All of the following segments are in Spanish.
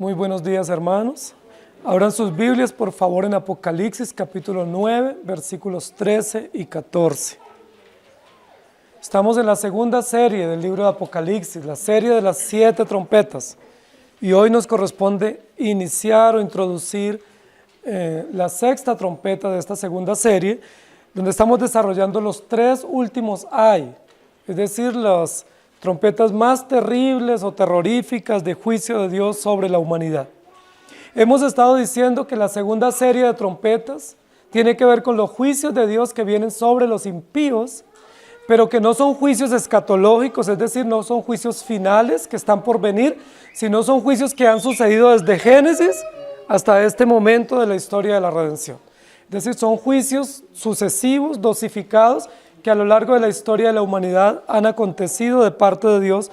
Muy buenos días, hermanos. Abran sus Biblias, por favor, en Apocalipsis capítulo 9, versículos 13 y 14. Estamos en la segunda serie del libro de Apocalipsis, la serie de las 7 trompetas. Y hoy nos corresponde iniciar o introducir la sexta trompeta de esta segunda serie, donde estamos desarrollando los 3 últimos ay, es decir, las trompetas más terribles o terroríficas de juicio de Dios sobre la humanidad. Hemos estado diciendo que la segunda serie de trompetas tiene que ver con los juicios de Dios que vienen sobre los impíos, pero que no son juicios escatológicos, es decir, no son juicios finales que están por venir, sino son juicios que han sucedido desde Génesis hasta este momento de la historia de la redención. Es decir, son juicios sucesivos, dosificados, que a lo largo de la historia de la humanidad han acontecido de parte de Dios,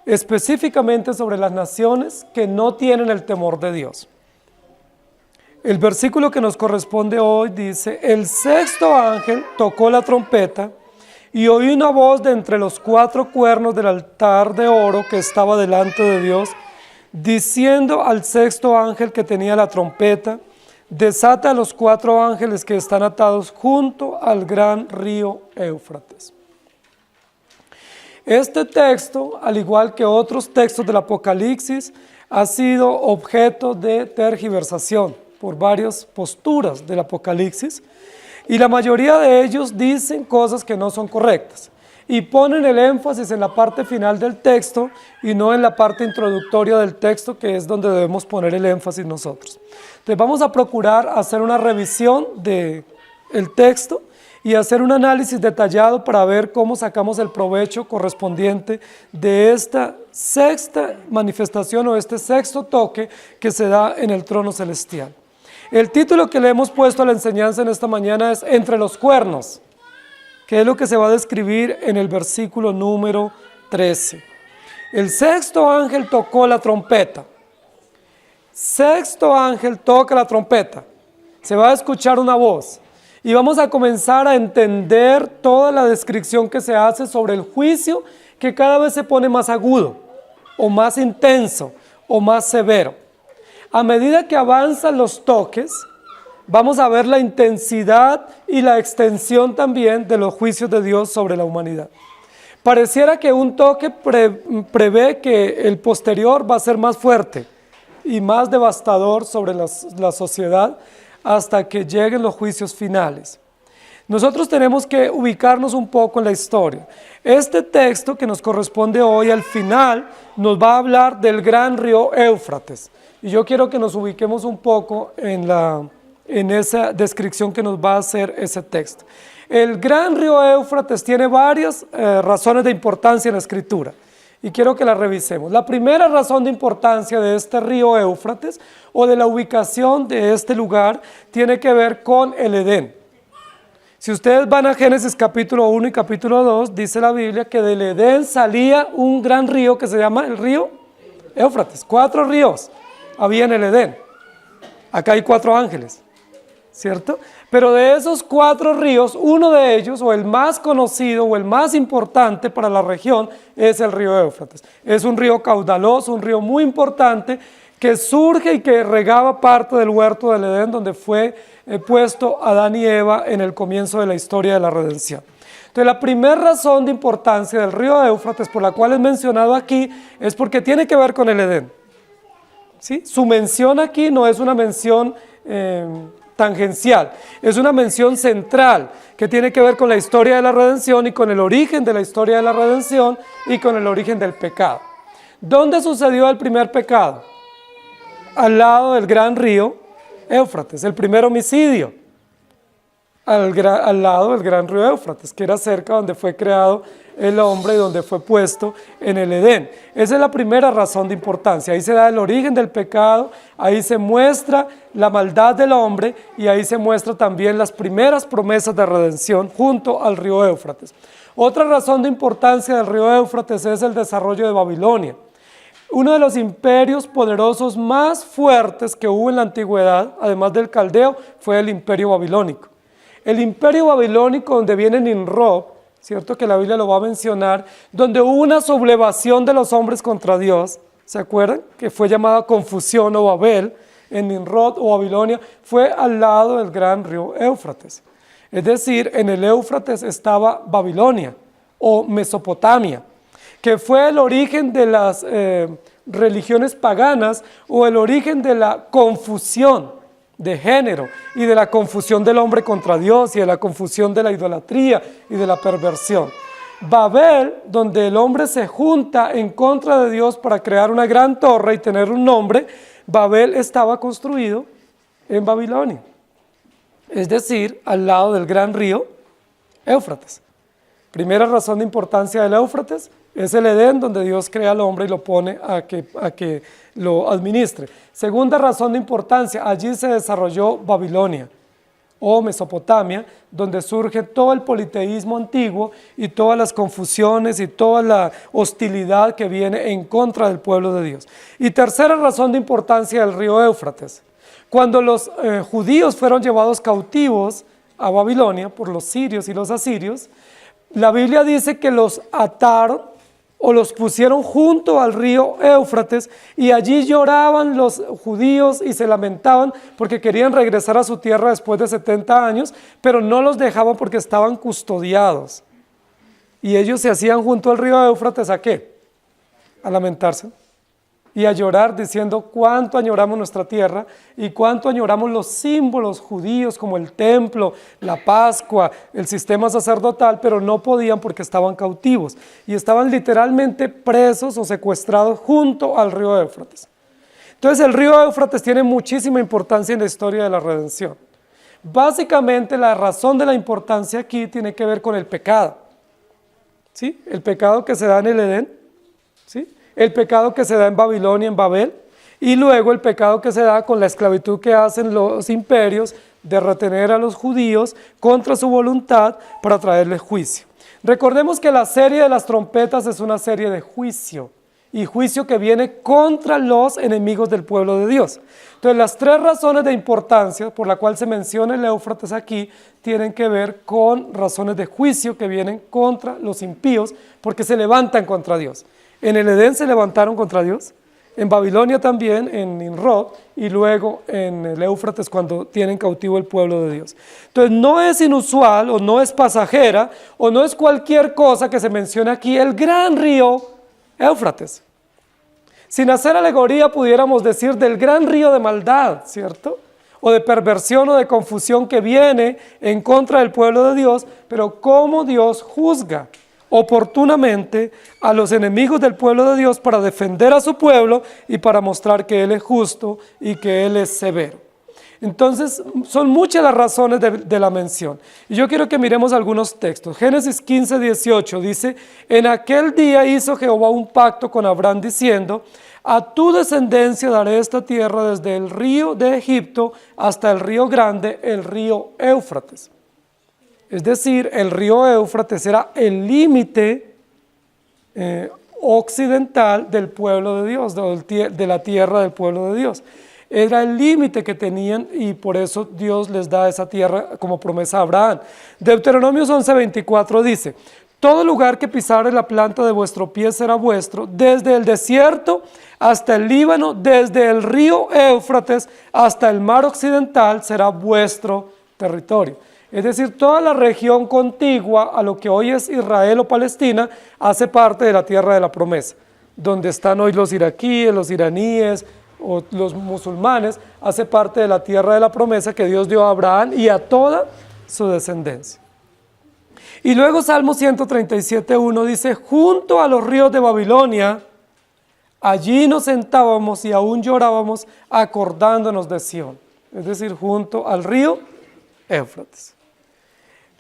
específicamente sobre las naciones que no tienen el temor de Dios. El versículo que nos corresponde hoy dice: el sexto ángel tocó la trompeta y oí una voz de entre los 4 cuernos del altar de oro que estaba delante de Dios, diciendo al sexto ángel que tenía la trompeta: desata a los 4 ángeles que están atados junto al gran río Éufrates. Este texto, al igual que otros textos del Apocalipsis, ha sido objeto de tergiversación por varias posturas del Apocalipsis, y la mayoría de ellos dicen cosas que no son correctas y ponen el énfasis en la parte final del texto y no en la parte introductoria del texto, que es donde debemos poner el énfasis nosotros. Entonces vamos a procurar hacer una revisión del texto y hacer un análisis detallado para ver cómo sacamos el provecho correspondiente de esta sexta manifestación o este sexto toque que se da en el trono celestial. El título que le hemos puesto a la enseñanza en esta mañana es Entre los cuernos, que es lo que se va a describir en el versículo número 13. El sexto ángel tocó la trompeta. Sexto ángel toca la trompeta. Se va a escuchar una voz y vamos a comenzar a entender toda la descripción que se hace sobre el juicio, que cada vez se pone más agudo o más intenso o más severo. A medida que avanzan los toques, vamos a ver la intensidad y la extensión también de los juicios de Dios sobre la humanidad. Pareciera que un toque prevé que el posterior va a ser más fuerte y más devastador sobre la sociedad hasta que lleguen los juicios finales. Nosotros tenemos que ubicarnos un poco en la historia. Este texto que nos corresponde hoy al final nos va a hablar del gran río Éufrates. Y yo quiero que nos ubiquemos un poco en esa descripción que nos va a hacer ese texto. El gran río Éufrates tiene varias razones de importancia en la Escritura y quiero que la revisemos. La primera razón de importancia de este río Éufrates o de la ubicación de este lugar tiene que ver con el Edén. Si ustedes van a Génesis capítulo 1 y capítulo 2, dice la Biblia que del Edén salía un gran río que se llama el río Éufrates. 4 ríos había en el Edén. Acá hay 4 ángeles, ¿cierto? Pero de esos 4 ríos, uno de ellos, o el más conocido o el más importante para la región, es el río Éufrates. Es un río caudaloso, un río muy importante que surge y que regaba parte del huerto del Edén, donde fue puesto Adán y Eva en el comienzo de la historia de la redención. Entonces, la primera razón de importancia del río Éufrates, por la cual es mencionado aquí, es porque tiene que ver con el Edén. ¿Sí? Su mención aquí no es una mención tangencial, es una mención central que tiene que ver con la historia de la redención y con el origen de la historia de la redención y con el origen del pecado. ¿Dónde sucedió el primer pecado? Al lado del gran río Éufrates, el primer homicidio, al lado del gran río Éufrates, que era cerca donde fue creado el hombre y donde fue puesto en el Edén. Esa es la primera razón de importancia. Ahí se da el origen del pecado, ahí se muestra la maldad del hombre y ahí se muestra también las primeras promesas de redención junto al río Éufrates. Otra razón de importancia del río Éufrates es el desarrollo de Babilonia. Uno de los imperios poderosos más fuertes que hubo en la antigüedad, además del caldeo, fue el imperio babilónico. El imperio babilónico, donde viene Nimrod, cierto que la Biblia lo va a mencionar, donde hubo una sublevación de los hombres contra Dios, ¿se acuerdan? Que fue llamada Confusión o Babel, en Nimrod o Babilonia, fue al lado del gran río Éufrates. Es decir, en el Éufrates estaba Babilonia o Mesopotamia, que fue el origen de las religiones paganas o el origen de la confusión de género y de la confusión del hombre contra Dios y de la confusión de la idolatría y de la perversión. Babel, donde el hombre se junta en contra de Dios para crear una gran torre y tener un nombre, Babel estaba construido en Babilonia, es decir, al lado del gran río Éufrates. Primera razón de importancia del Éufrates es el Edén, donde Dios crea al hombre y lo pone a que lo administre. Segunda razón de importancia, allí se desarrolló Babilonia o Mesopotamia, donde surge todo el politeísmo antiguo y todas las confusiones y toda la hostilidad que viene en contra del pueblo de Dios. Y tercera razón de importancia del río Éufrates. Cuando los judíos fueron llevados cautivos a Babilonia por los sirios y los asirios, la Biblia dice que los ataron o los pusieron junto al río Éufrates y allí lloraban los judíos y se lamentaban porque querían regresar a su tierra después de 70 años, pero no los dejaban porque estaban custodiados. Y ellos se hacían junto al río Éufrates, ¿a qué? A lamentarse y a llorar diciendo cuánto añoramos nuestra tierra y cuánto añoramos los símbolos judíos como el templo, la Pascua, el sistema sacerdotal, pero no podían porque estaban cautivos y estaban literalmente presos o secuestrados junto al río Éufrates. Entonces el río Éufrates tiene muchísima importancia en la historia de la redención. Básicamente la razón de la importancia aquí tiene que ver con el pecado, ¿sí? El pecado que se da en el Edén, ¿sí? El pecado que se da en Babilonia, en Babel, y luego el pecado que se da con la esclavitud que hacen los imperios de retener a los judíos contra su voluntad para traerles juicio. Recordemos que la serie de las trompetas es una serie de juicio, y juicio que viene contra los enemigos del pueblo de Dios. Entonces las tres razones de importancia por la cual se menciona el Éufrates aquí tienen que ver con razones de juicio que vienen contra los impíos porque se levantan contra Dios. En el Edén se levantaron contra Dios, en Babilonia también, en Nimrod, y luego en el Éufrates cuando tienen cautivo el pueblo de Dios. Entonces no es inusual o no es pasajera o no es cualquier cosa que se menciona aquí, el gran río Éufrates. Sin hacer alegoría pudiéramos decir del gran río de maldad, ¿cierto? O de perversión o de confusión que viene en contra del pueblo de Dios, pero cómo Dios juzga oportunamente a los enemigos del pueblo de Dios para defender a su pueblo y para mostrar que Él es justo y que Él es severo. Entonces, son muchas las razones de la mención. Y yo quiero que miremos algunos textos. Génesis 15, 18 dice, en aquel día hizo Jehová un pacto con Abraham diciendo, a tu descendencia daré esta tierra desde el río de Egipto hasta el río grande, el río Éufrates. Es decir, el río Éufrates era el límite occidental del pueblo de Dios, de la tierra del pueblo de Dios. Era el límite que tenían y por eso Dios les da esa tierra como promesa a Abraham. Deuteronomios 11:24 dice, todo lugar que pisare la planta de vuestro pie será vuestro, desde el desierto hasta el Líbano, desde el río Éufrates hasta el mar occidental será vuestro territorio. Es decir, toda la región contigua a lo que hoy es Israel o Palestina hace parte de la tierra de la promesa, donde están hoy los iraquíes, los iraníes o los musulmanes, hace parte de la tierra de la promesa que Dios dio a Abraham y a toda su descendencia. Y luego Salmo 137:1 dice, junto a los ríos de Babilonia, allí nos sentábamos y aún llorábamos acordándonos de Sión, es decir, junto al río Éufrates.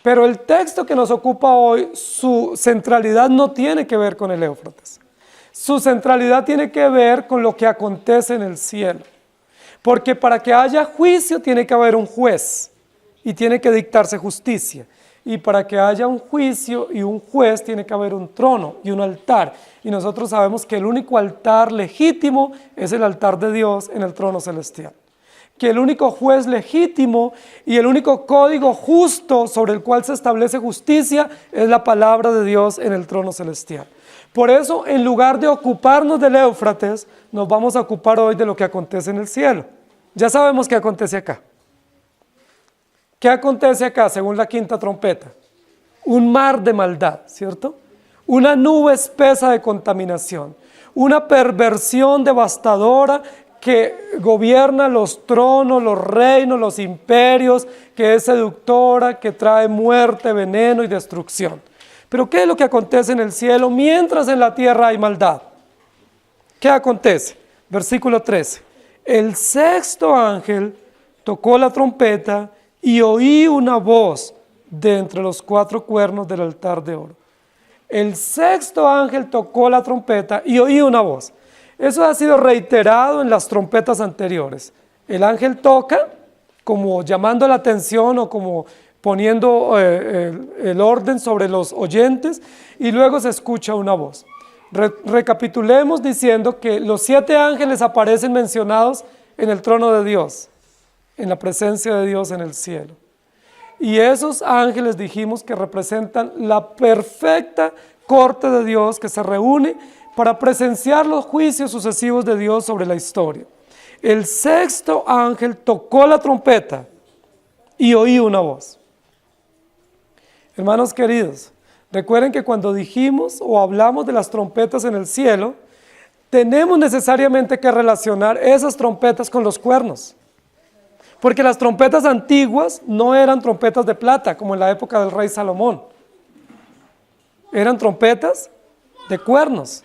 Pero el texto que nos ocupa hoy, su centralidad no tiene que ver con el Éufrates. Su centralidad tiene que ver con lo que acontece en el cielo. Porque para que haya juicio tiene que haber un juez y tiene que dictarse justicia. Y para que haya un juicio y un juez tiene que haber un trono y un altar. Y nosotros sabemos que el único altar legítimo es el altar de Dios en el trono celestial. que el único juez legítimo y el único código justo sobre el cual se establece justicia es la palabra de Dios en el trono celestial. Por eso, en lugar de ocuparnos del Éufrates, nos vamos a ocupar hoy de lo que acontece en el cielo. Ya sabemos qué acontece acá. ¿Qué acontece acá según la quinta trompeta? Un mar de maldad, ¿cierto? Una nube espesa de contaminación, una perversión devastadora que gobierna los tronos, los reinos, los imperios, que es seductora, que trae muerte, veneno y destrucción. Pero ¿qué es lo que acontece en el cielo mientras en la tierra hay maldad? ¿Qué acontece? Versículo 13. El sexto ángel tocó la trompeta y oí una voz de entre los cuatro cuernos del altar de oro. El sexto ángel tocó la trompeta y oí una voz. Eso ha sido reiterado en las trompetas anteriores. El ángel toca como llamando la atención o como poniendo el orden sobre los oyentes y luego se escucha una voz. Recapitulemos diciendo que los 7 ángeles aparecen mencionados en el trono de Dios, en la presencia de Dios en el cielo. Y esos ángeles dijimos que representan la perfecta corte de Dios que se reúne para presenciar los juicios sucesivos de Dios sobre la historia. El sexto ángel tocó la trompeta y oí una voz. Hermanos queridos, recuerden que cuando dijimos o hablamos de las trompetas en el cielo, tenemos necesariamente que relacionar esas trompetas con los cuernos. Porque las trompetas antiguas no eran trompetas de plata, como en la época del rey Salomón. Eran trompetas de cuernos,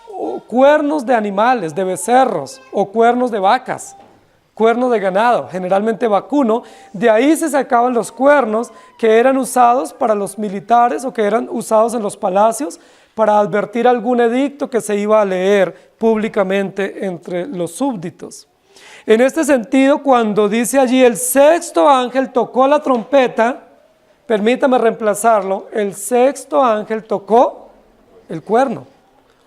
o cuernos de animales, de becerros, o cuernos de vacas, cuernos de ganado, generalmente vacuno. De ahí se sacaban los cuernos que eran usados para los militares o que eran usados en los palacios para advertir algún edicto que se iba a leer públicamente entre los súbditos. En este sentido, cuando dice allí el sexto ángel tocó la trompeta, permítame reemplazarlo, el sexto ángel tocó el cuerno,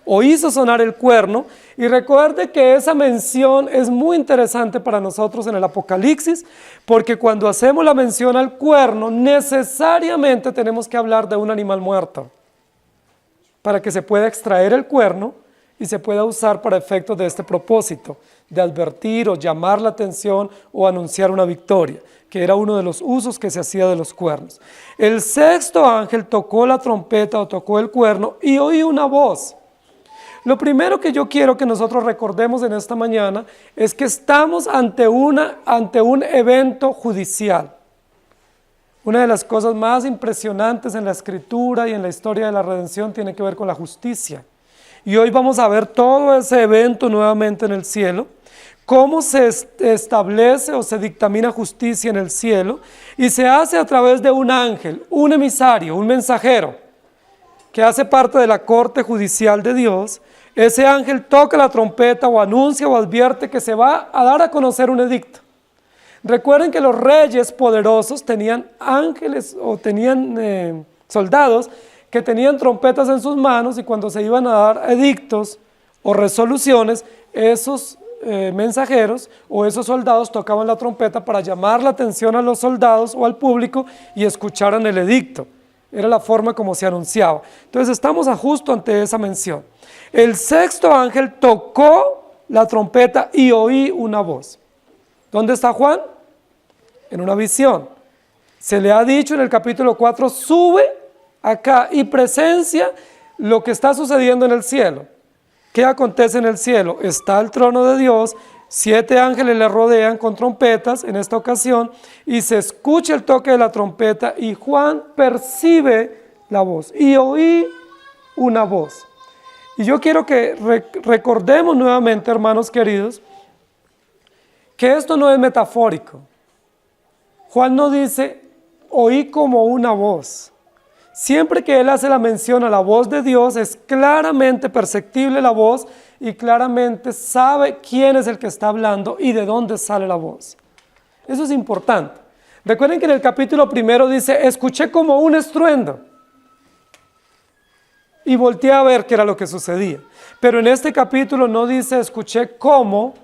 o hizo sonar el cuerno, y recuerde que esa mención es muy interesante para nosotros en el Apocalipsis, porque cuando hacemos la mención al cuerno, necesariamente tenemos que hablar de un animal muerto, para que se pueda extraer el cuerno y se pueda usar para efectos de este propósito, de advertir o llamar la atención o anunciar una victoria, que era uno de los usos que se hacía de los cuernos. El sexto ángel tocó la trompeta o tocó el cuerno y oí una voz. Lo primero que yo quiero que nosotros recordemos en esta mañana es que estamos ante un evento judicial. Una de las cosas más impresionantes en la Escritura y en la historia de la redención tiene que ver con la justicia. Y hoy vamos a ver todo ese evento nuevamente en el cielo, cómo se establece o se dictamina justicia en el cielo, y se hace a través de un ángel, un emisario, un mensajero, que hace parte de la corte judicial de Dios. Ese ángel toca la trompeta o anuncia o advierte que se va a dar a conocer un edicto. Recuerden que los reyes poderosos tenían ángeles o tenían soldados que tenían trompetas en sus manos, y cuando se iban a dar edictos o resoluciones, esos mensajeros o esos soldados tocaban la trompeta para llamar la atención a los soldados o al público y escucharan el edicto. Era la forma como se anunciaba. Entonces estamos justo ante esa mención. El sexto ángel tocó la trompeta y oí una voz. ¿Dónde está Juan? En una visión. Se le ha dicho en el capítulo 4, sube acá y presencia lo que está sucediendo en el cielo. ¿Qué acontece en el cielo? Está el trono de Dios, 7 ángeles le rodean con trompetas en esta ocasión, y se escucha el toque de la trompeta y Juan percibe la voz y oí una voz. Y yo quiero que recordemos nuevamente, hermanos queridos, que esto no es metafórico. Juan no dice, oí como una voz. Siempre que él hace la mención a la voz de Dios, es claramente perceptible la voz y claramente sabe quién es el que está hablando y de dónde sale la voz. Eso es importante. Recuerden que en el capítulo 1 dice, escuché como un estruendo y volteé a ver qué era lo que sucedía. Pero en este capítulo no dice, escuché como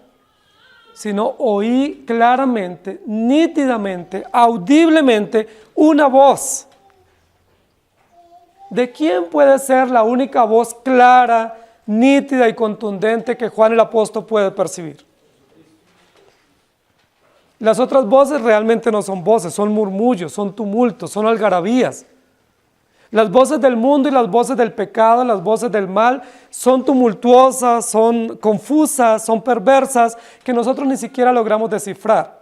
sino oí claramente, nítidamente, audiblemente una voz. ¿De quién puede ser la única voz clara, nítida y contundente que Juan el apóstol puede percibir? Las otras voces realmente no son voces, son murmullos, son tumultos, son algarabías. Las voces del mundo y las voces del pecado, las voces del mal, son tumultuosas, son confusas, son perversas, que nosotros ni siquiera logramos descifrar.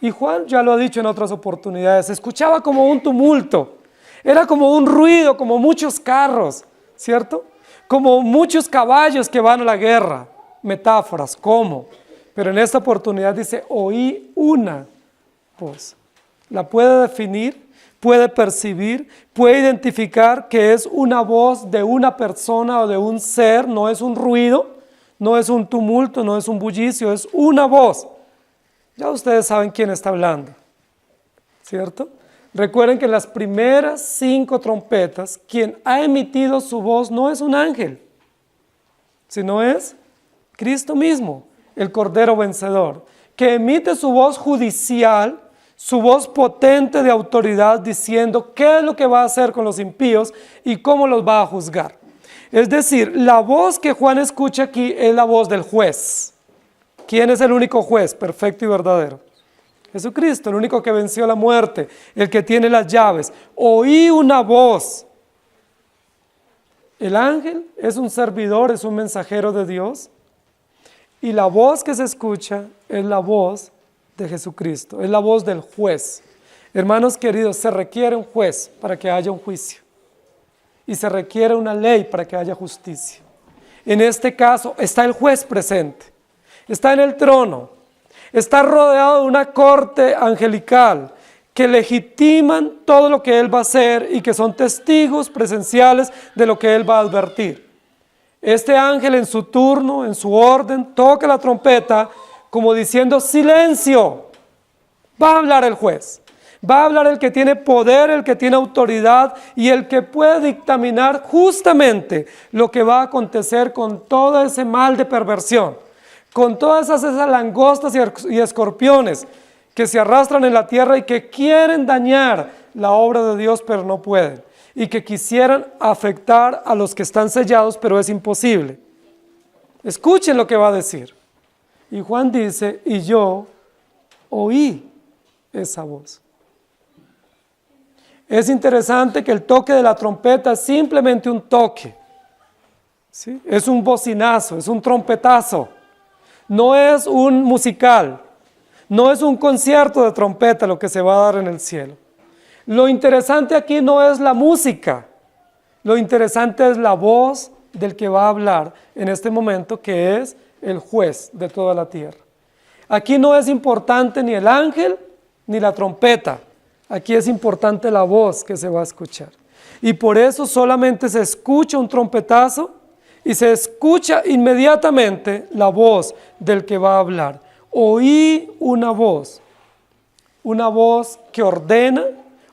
Y Juan ya lo ha dicho en otras oportunidades, se escuchaba como un tumulto, era como un ruido, como muchos carros, ¿cierto? Como muchos caballos que van a la guerra, metáforas, ¿cómo? Pero en esta oportunidad dice, oí una voz. La puede definir, puede percibir, puede identificar que es una voz de una persona o de un ser, no es un ruido, no es un tumulto, no es un bullicio, es una voz. Ya ustedes saben quién está hablando, ¿cierto? Recuerden que en las primeras 5 trompetas, quien ha emitido su voz no es un ángel, sino es Cristo mismo, el Cordero Vencedor, que emite su voz judicial, su voz potente de autoridad, diciendo qué es lo que va a hacer con los impíos y cómo los va a juzgar. Es decir, la voz que Juan escucha aquí es la voz del juez. ¿Quién es el único juez perfecto y verdadero? Jesucristo, el único que venció la muerte, el que tiene las llaves. Oí una voz. El ángel es un servidor, es un mensajero de Dios. Y la voz que se escucha es la voz de Jesucristo, es la voz del juez. Hermanos queridos, se requiere un juez para que haya un juicio. Y se requiere una ley para que haya justicia. En este caso está el juez presente, está en el trono, está rodeado de una corte angelical que legitiman todo lo que él va a hacer y que son testigos presenciales de lo que él va a advertir. Este ángel en su turno, en su orden, toca la trompeta como diciendo silencio. Va a hablar el juez, va a hablar el que tiene poder, el que tiene autoridad y el que puede dictaminar justamente lo que va a acontecer con todo ese mal de perversión, con todas esas langostas y escorpiones que se arrastran en la tierra y que quieren dañar la obra de Dios pero no pueden, y que quisieran afectar a los que están sellados pero es imposible. Escuchen lo que va a decir. Y Juan dice, y yo oí esa voz. Es interesante que el toque de la trompeta es simplemente un toque, ¿sí? Es un bocinazo, es un trompetazo. No es un musical, no es un concierto de trompeta lo que se va a dar en el cielo. Lo interesante aquí no es la música, lo interesante es la voz del que va a hablar en este momento, que es el juez de toda la tierra. Aquí no es importante ni el ángel ni la trompeta, aquí es importante la voz que se va a escuchar. Y por eso solamente se escucha un trompetazo y se escucha inmediatamente la voz del que va a hablar. Oí una voz que ordena,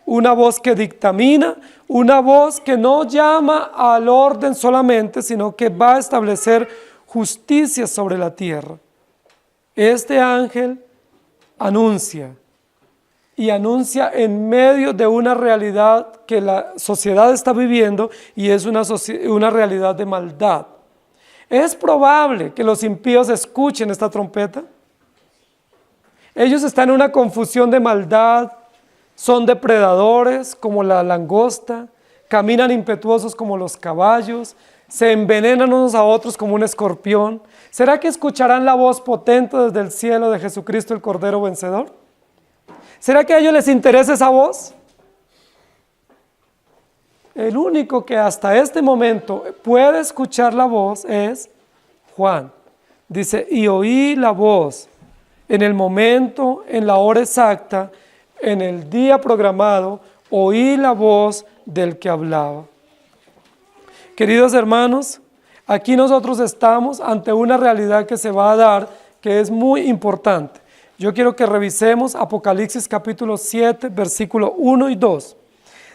una voz que dictamina, una voz que no llama al orden solamente, sino que va a establecer justicia sobre la tierra. Este ángel anuncia, y anuncia en medio de una realidad que la sociedad está viviendo y es una realidad de maldad. ¿Es probable que los impíos escuchen esta trompeta? Ellos están en una confusión de maldad, son depredadores como la langosta, caminan impetuosos como los caballos, se envenenan unos a otros como un escorpión. ¿Será que escucharán la voz potente desde el cielo de Jesucristo el Cordero Vencedor? ¿Será que a ellos les interesa esa voz? El único que hasta este momento puede escuchar la voz es Juan. Dice, y oí la voz en el momento, en la hora exacta, en el día programado, oí la voz del que hablaba. Queridos hermanos, aquí nosotros estamos ante una realidad que se va a dar, que es muy importante. Yo quiero que revisemos Apocalipsis capítulo 7, versículo 1 y 2.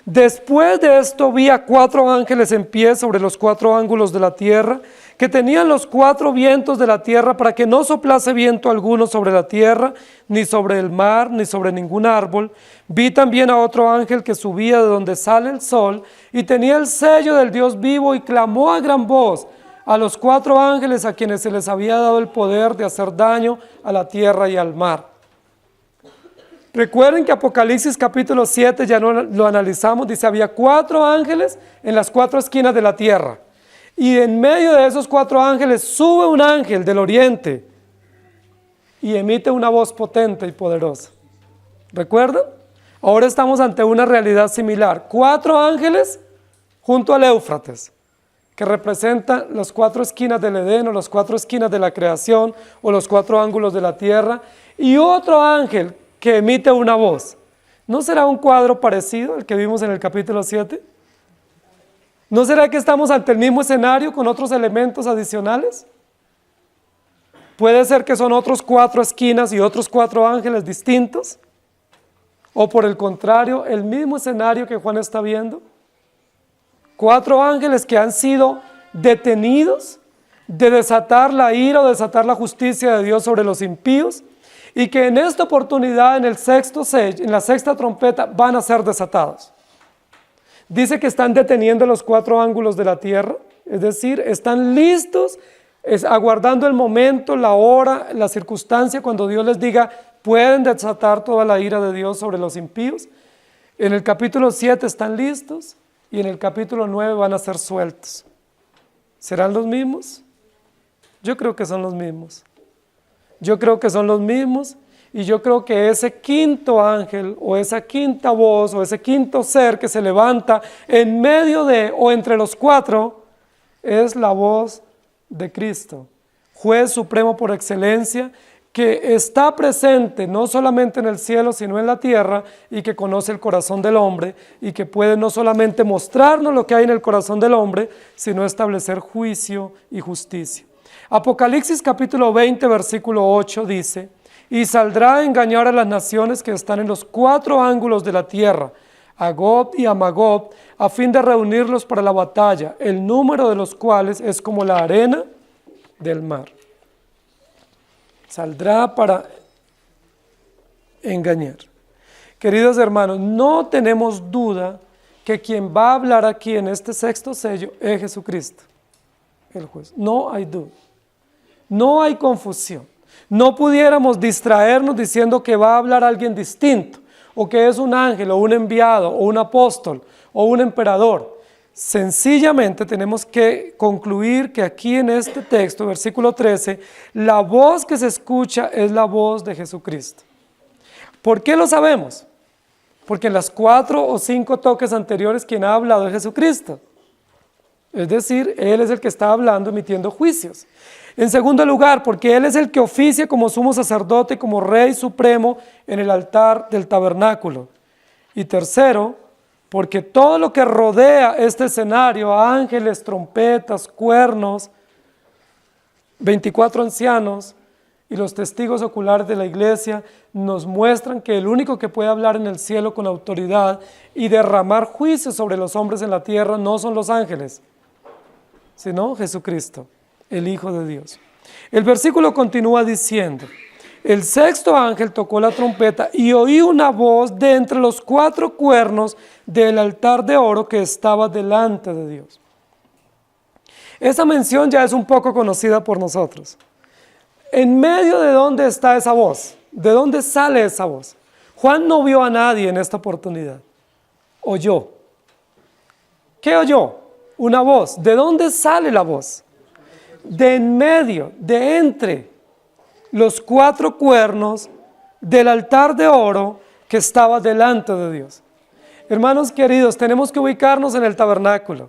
Después de esto vi a 4 ángeles en pie sobre los 4 ángulos de la tierra, que tenían los 4 vientos de la tierra para que no soplase viento alguno sobre la tierra, ni sobre el mar, ni sobre ningún árbol. Vi también a otro ángel que subía de donde sale el sol y tenía el sello del Dios vivo y clamó a gran voz a los 4 ángeles a quienes se les había dado el poder de hacer daño a la tierra y al mar. Recuerden que Apocalipsis capítulo 7, ya no lo analizamos, dice había 4 ángeles en las 4 esquinas de la tierra. Y en medio de esos 4 ángeles sube un ángel del oriente y emite una voz potente y poderosa. ¿Recuerdan? Ahora estamos ante una realidad similar. 4 ángeles junto al Éufrates, que representan las 4 esquinas del Edén o las 4 esquinas de la creación o los 4 ángulos de la tierra. Y otro ángel que emite una voz. ¿No será un cuadro parecido al que vimos en el capítulo 7? ¿No será que estamos ante el mismo escenario con otros elementos adicionales? Puede ser que son otros 4 esquinas y otros 4 ángeles distintos. O por el contrario, el mismo escenario que Juan está viendo. 4 ángeles que han sido detenidos de desatar la ira o desatar la justicia de Dios sobre los impíos. Y que en esta oportunidad, en el sexto sello, en la sexta trompeta, van a ser desatados. Dice que están deteniendo los 4 ángulos de la tierra, es decir, están listos, aguardando el momento, la hora, la circunstancia, cuando Dios les diga, pueden desatar toda la ira de Dios sobre los impíos. En el capítulo 7 están listos y en el capítulo 9 van a ser sueltos. ¿Serán los mismos? Yo creo que son los mismos. Yo creo que son los mismos y yo creo que ese quinto ángel o esa quinta voz o ese quinto ser que se levanta en medio de o entre los 4 es la voz de Cristo, juez supremo por excelencia, que está presente no solamente en el cielo sino en la tierra y que conoce el corazón del hombre y que puede no solamente mostrarnos lo que hay en el corazón del hombre, sino establecer juicio y justicia. Apocalipsis capítulo 20, versículo 8 dice, y saldrá a engañar a las naciones que están en los 4 ángulos de la tierra, a Gog y a Magog, a fin de reunirlos para la batalla, el número de los cuales es como la arena del mar. Saldrá para engañar. Queridos hermanos, no tenemos duda que quien va a hablar aquí en este sexto sello es Jesucristo, el juez. No hay duda. No hay confusión. No pudiéramos distraernos diciendo que va a hablar alguien distinto, o que es un ángel, o un enviado, o un apóstol, o un emperador. Sencillamente tenemos que concluir que aquí en este texto, versículo 13, la voz que se escucha es la voz de Jesucristo. ¿Por qué lo sabemos? Porque en las 4 o 5 toques anteriores quien ha hablado es Jesucristo. Es decir, Él es el que está hablando, emitiendo juicios. En segundo lugar, porque Él es el que oficia como sumo sacerdote, como Rey Supremo en el altar del tabernáculo. Y tercero, porque todo lo que rodea este escenario, ángeles, trompetas, cuernos, 24 ancianos y los testigos oculares de la iglesia, nos muestran que el único que puede hablar en el cielo con autoridad y derramar juicio sobre los hombres en la tierra no son los ángeles, sino Jesucristo, el Hijo de Dios. El versículo continúa diciendo, el sexto ángel tocó la trompeta y oí una voz de entre los 4 cuernos del altar de oro que estaba delante de Dios. Esa mención ya es un poco conocida por nosotros. ¿En medio de dónde está esa voz? ¿De dónde sale esa voz? Juan no vio a nadie en esta oportunidad. Oyó. ¿Qué oyó? Una voz. ¿De dónde sale la voz? De en medio, de entre los 4 cuernos del altar de oro que estaba delante de Dios. Hermanos queridos, tenemos que ubicarnos en el tabernáculo.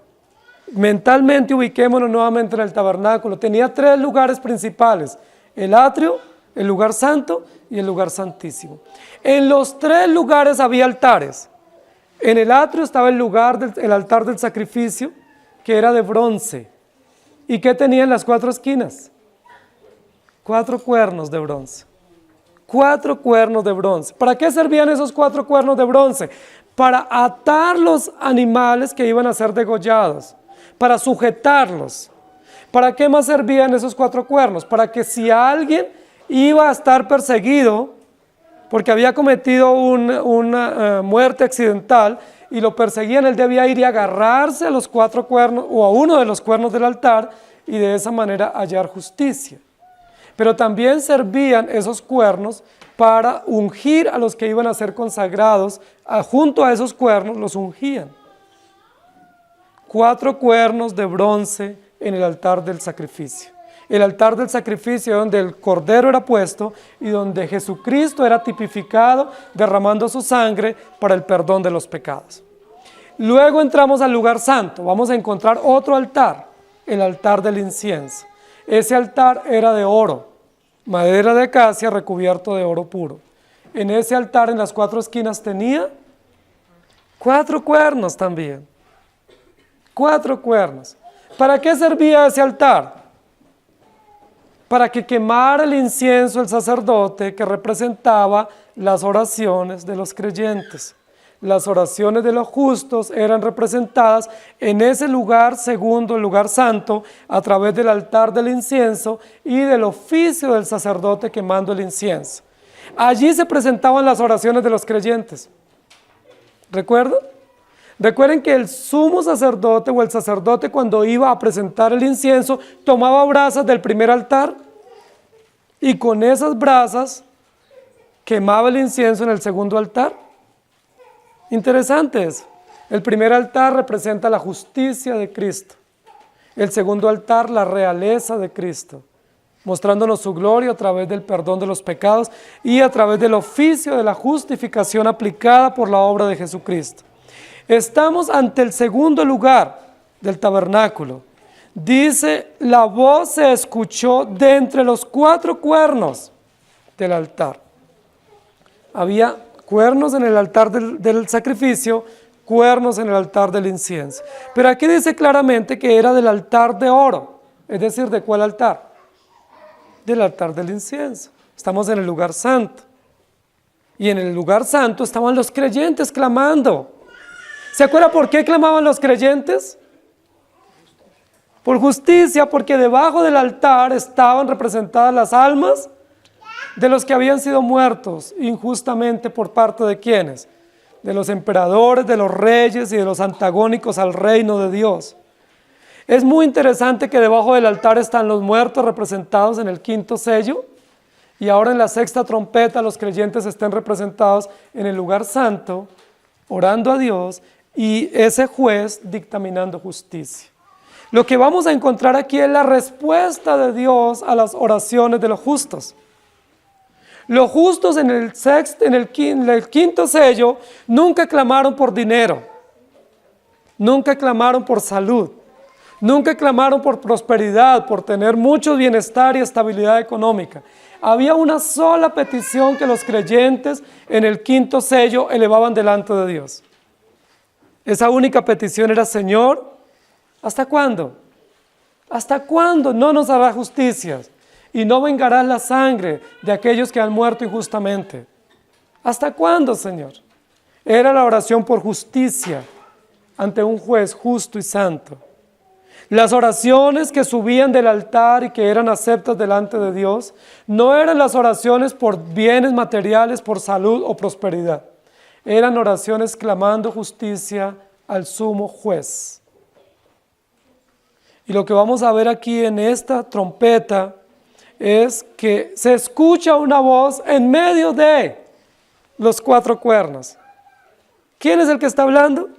Mentalmente ubiquémonos nuevamente en el tabernáculo. Tenía 3 lugares principales: el atrio, el lugar santo y el lugar santísimo. En los 3 lugares había altares. En el atrio estaba el altar del sacrificio, que era de bronce. ¿Y qué tenía en las 4 esquinas? 4 cuernos de bronce. 4 cuernos de bronce. ¿Para qué servían esos 4 cuernos de bronce? para atar los animales que iban a ser degollados, para sujetarlos. ¿Para qué más servían esos 4 cuernos? Para que si alguien iba a estar perseguido, porque había cometido una muerte accidental y lo perseguían, él debía ir y agarrarse a los 4 cuernos o a uno de los cuernos del altar y de esa manera hallar justicia. Pero también servían esos cuernos para ungir a los que iban a ser consagrados. Junto a esos cuernos los ungían. 4 cuernos de bronce en el altar del sacrificio. El altar del sacrificio donde el cordero era puesto y donde Jesucristo era tipificado derramando su sangre para el perdón de los pecados. Luego entramos al lugar santo. Vamos a encontrar otro altar, el altar del incienso. Ese altar era de oro, madera de acacia recubierto de oro puro. En ese altar en las 4 esquinas tenía 4 cuernos también. 4 cuernos. ¿Para qué servía ese altar? Para que quemara el incienso el sacerdote que representaba las oraciones de los creyentes. Las oraciones de los justos eran representadas en ese lugar segundo, el lugar santo, a través del altar del incienso y del oficio del sacerdote quemando el incienso. Allí se presentaban las oraciones de los creyentes. ¿Recuerdan? Recuerden que el sumo sacerdote o el sacerdote cuando iba a presentar el incienso tomaba brasas del primer altar y con esas brasas quemaba el incienso en el segundo altar. Interesante eso. El primer altar representa la justicia de Cristo. El segundo altar, la realeza de Cristo, mostrándonos su gloria a través del perdón de los pecados y a través del oficio de la justificación aplicada por la obra de Jesucristo. Estamos ante el segundo lugar del tabernáculo. Dice, la voz se escuchó de entre los 4 cuernos del altar. Había cuernos en el altar del sacrificio, cuernos en el altar del incienso. Pero aquí dice claramente que era del altar de oro. Es decir, ¿de cuál altar? Del altar del incienso. Estamos en el lugar santo. Y en el lugar santo estaban los creyentes clamando. ¿Se acuerda por qué clamaban los creyentes? Por justicia, porque debajo del altar estaban representadas las almas de los que habían sido muertos injustamente por parte de quienes, de los emperadores, de los reyes y de los antagónicos al reino de Dios. Es muy interesante que debajo del altar están los muertos representados en el 5º sello y ahora en la 6ª trompeta los creyentes estén representados en el lugar santo, orando a Dios y ese juez dictaminando justicia. Lo que vamos a encontrar aquí es la respuesta de Dios a las oraciones de los justos. Los justos en el 5º sello nunca clamaron por dinero, nunca clamaron por salud, nunca clamaron por prosperidad, por tener mucho bienestar y estabilidad económica. Había una sola petición que los creyentes en el 5º sello elevaban delante de Dios. Esa única petición era, Señor, ¿hasta cuándo? ¿Hasta cuándo no nos hará justicia? Y no vengarás la sangre de aquellos que han muerto injustamente. ¿Hasta cuándo, Señor? Era la oración por justicia ante un juez justo y santo. Las oraciones que subían del altar y que eran aceptas delante de Dios no eran las oraciones por bienes materiales, por salud o prosperidad. Eran oraciones clamando justicia al sumo juez. Y lo que vamos a ver aquí en esta trompeta es que se escucha una voz en medio de los 4 cuernos. ¿Quién es el que está hablando?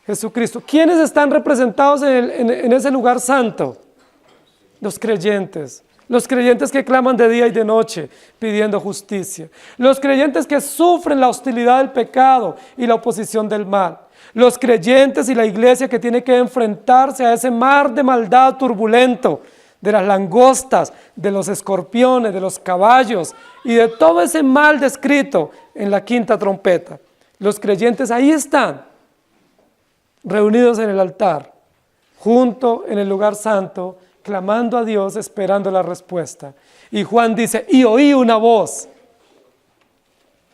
Jesucristo. ¿Quiénes están representados en ese lugar santo? Los creyentes. Los creyentes que claman de día y de noche pidiendo justicia. Los creyentes que sufren la hostilidad del pecado y la oposición del mal. Los creyentes y la iglesia que tiene que enfrentarse a ese mar de maldad turbulento, de las langostas, de los escorpiones, de los caballos y de todo ese mal descrito en la 5ª trompeta. Los creyentes ahí están, reunidos en el altar, junto en el lugar santo, clamando a Dios, esperando la respuesta. Y Juan dice, y oí una voz.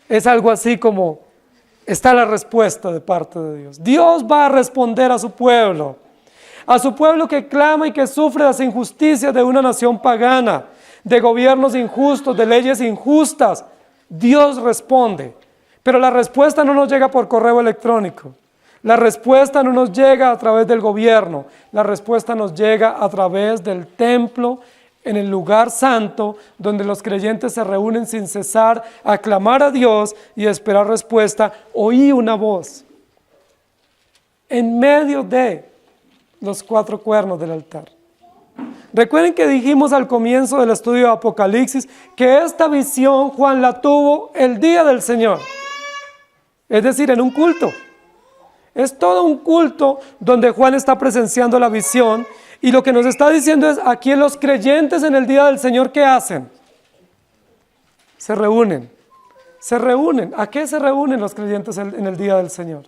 Es algo así como está la respuesta de parte de Dios. Dios va a responder a su pueblo que clama y que sufre las injusticias de una nación pagana, de gobiernos injustos, de leyes injustas. Dios responde, pero la respuesta no nos llega por correo electrónico. La respuesta no nos llega a través del gobierno, la respuesta nos llega a través del templo, en el lugar santo, donde los creyentes se reúnen sin cesar a clamar a Dios y a esperar respuesta. Oí una voz en medio de los 4 cuernos del altar. Recuerden que dijimos al comienzo del estudio de Apocalipsis que esta visión Juan la tuvo el día del Señor, es decir, en un culto. Es todo un culto donde Juan está presenciando la visión y lo que nos está diciendo es, aquí los creyentes en el día del Señor, ¿qué hacen? Se reúnen. ¿A qué se reúnen los creyentes en el día del Señor?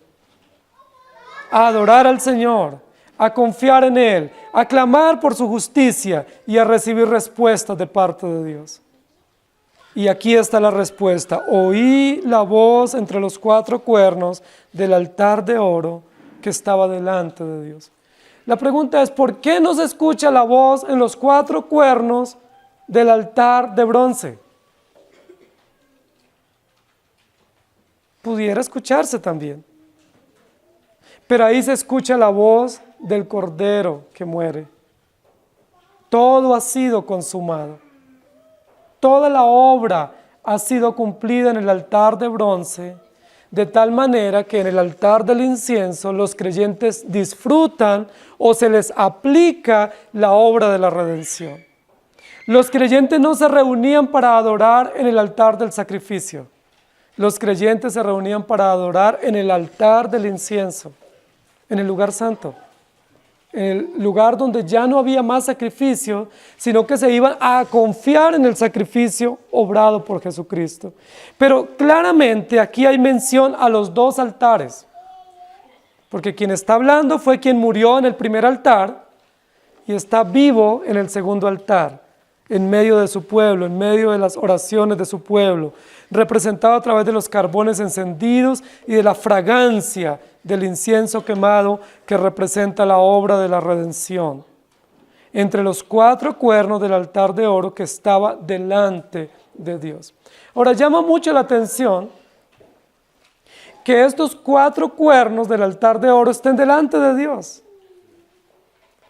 A adorar al Señor, a confiar en Él, a clamar por su justicia y a recibir respuestas de parte de Dios. Y aquí está la respuesta. Oí la voz entre los 4 cuernos del altar de oro que estaba delante de Dios. La pregunta es, ¿por qué no se escucha la voz en los 4 cuernos del altar de bronce? Pudiera escucharse también. Pero ahí se escucha la voz del Cordero que muere. Todo ha sido consumado. Toda la obra ha sido cumplida en el altar de bronce, de tal manera que en el altar del incienso los creyentes disfrutan o se les aplica la obra de la redención. Los creyentes no se reunían para adorar en el altar del sacrificio. Los creyentes se reunían para adorar en el altar del incienso, en el lugar santo, en el lugar donde ya no había más sacrificio, sino que se iban a confiar en el sacrificio obrado por Jesucristo. Pero claramente aquí hay mención a los 2 altares, porque quien está hablando fue quien murió en el primer altar y está vivo en el segundo altar, en medio de su pueblo, en medio de las oraciones de su pueblo, representado a través de los carbones encendidos y de la fragancia del incienso quemado que representa la obra de la redención. Entre los 4 cuernos del altar de oro que estaba delante de Dios. Ahora llama mucho la atención que estos 4 cuernos del altar de oro estén delante de Dios.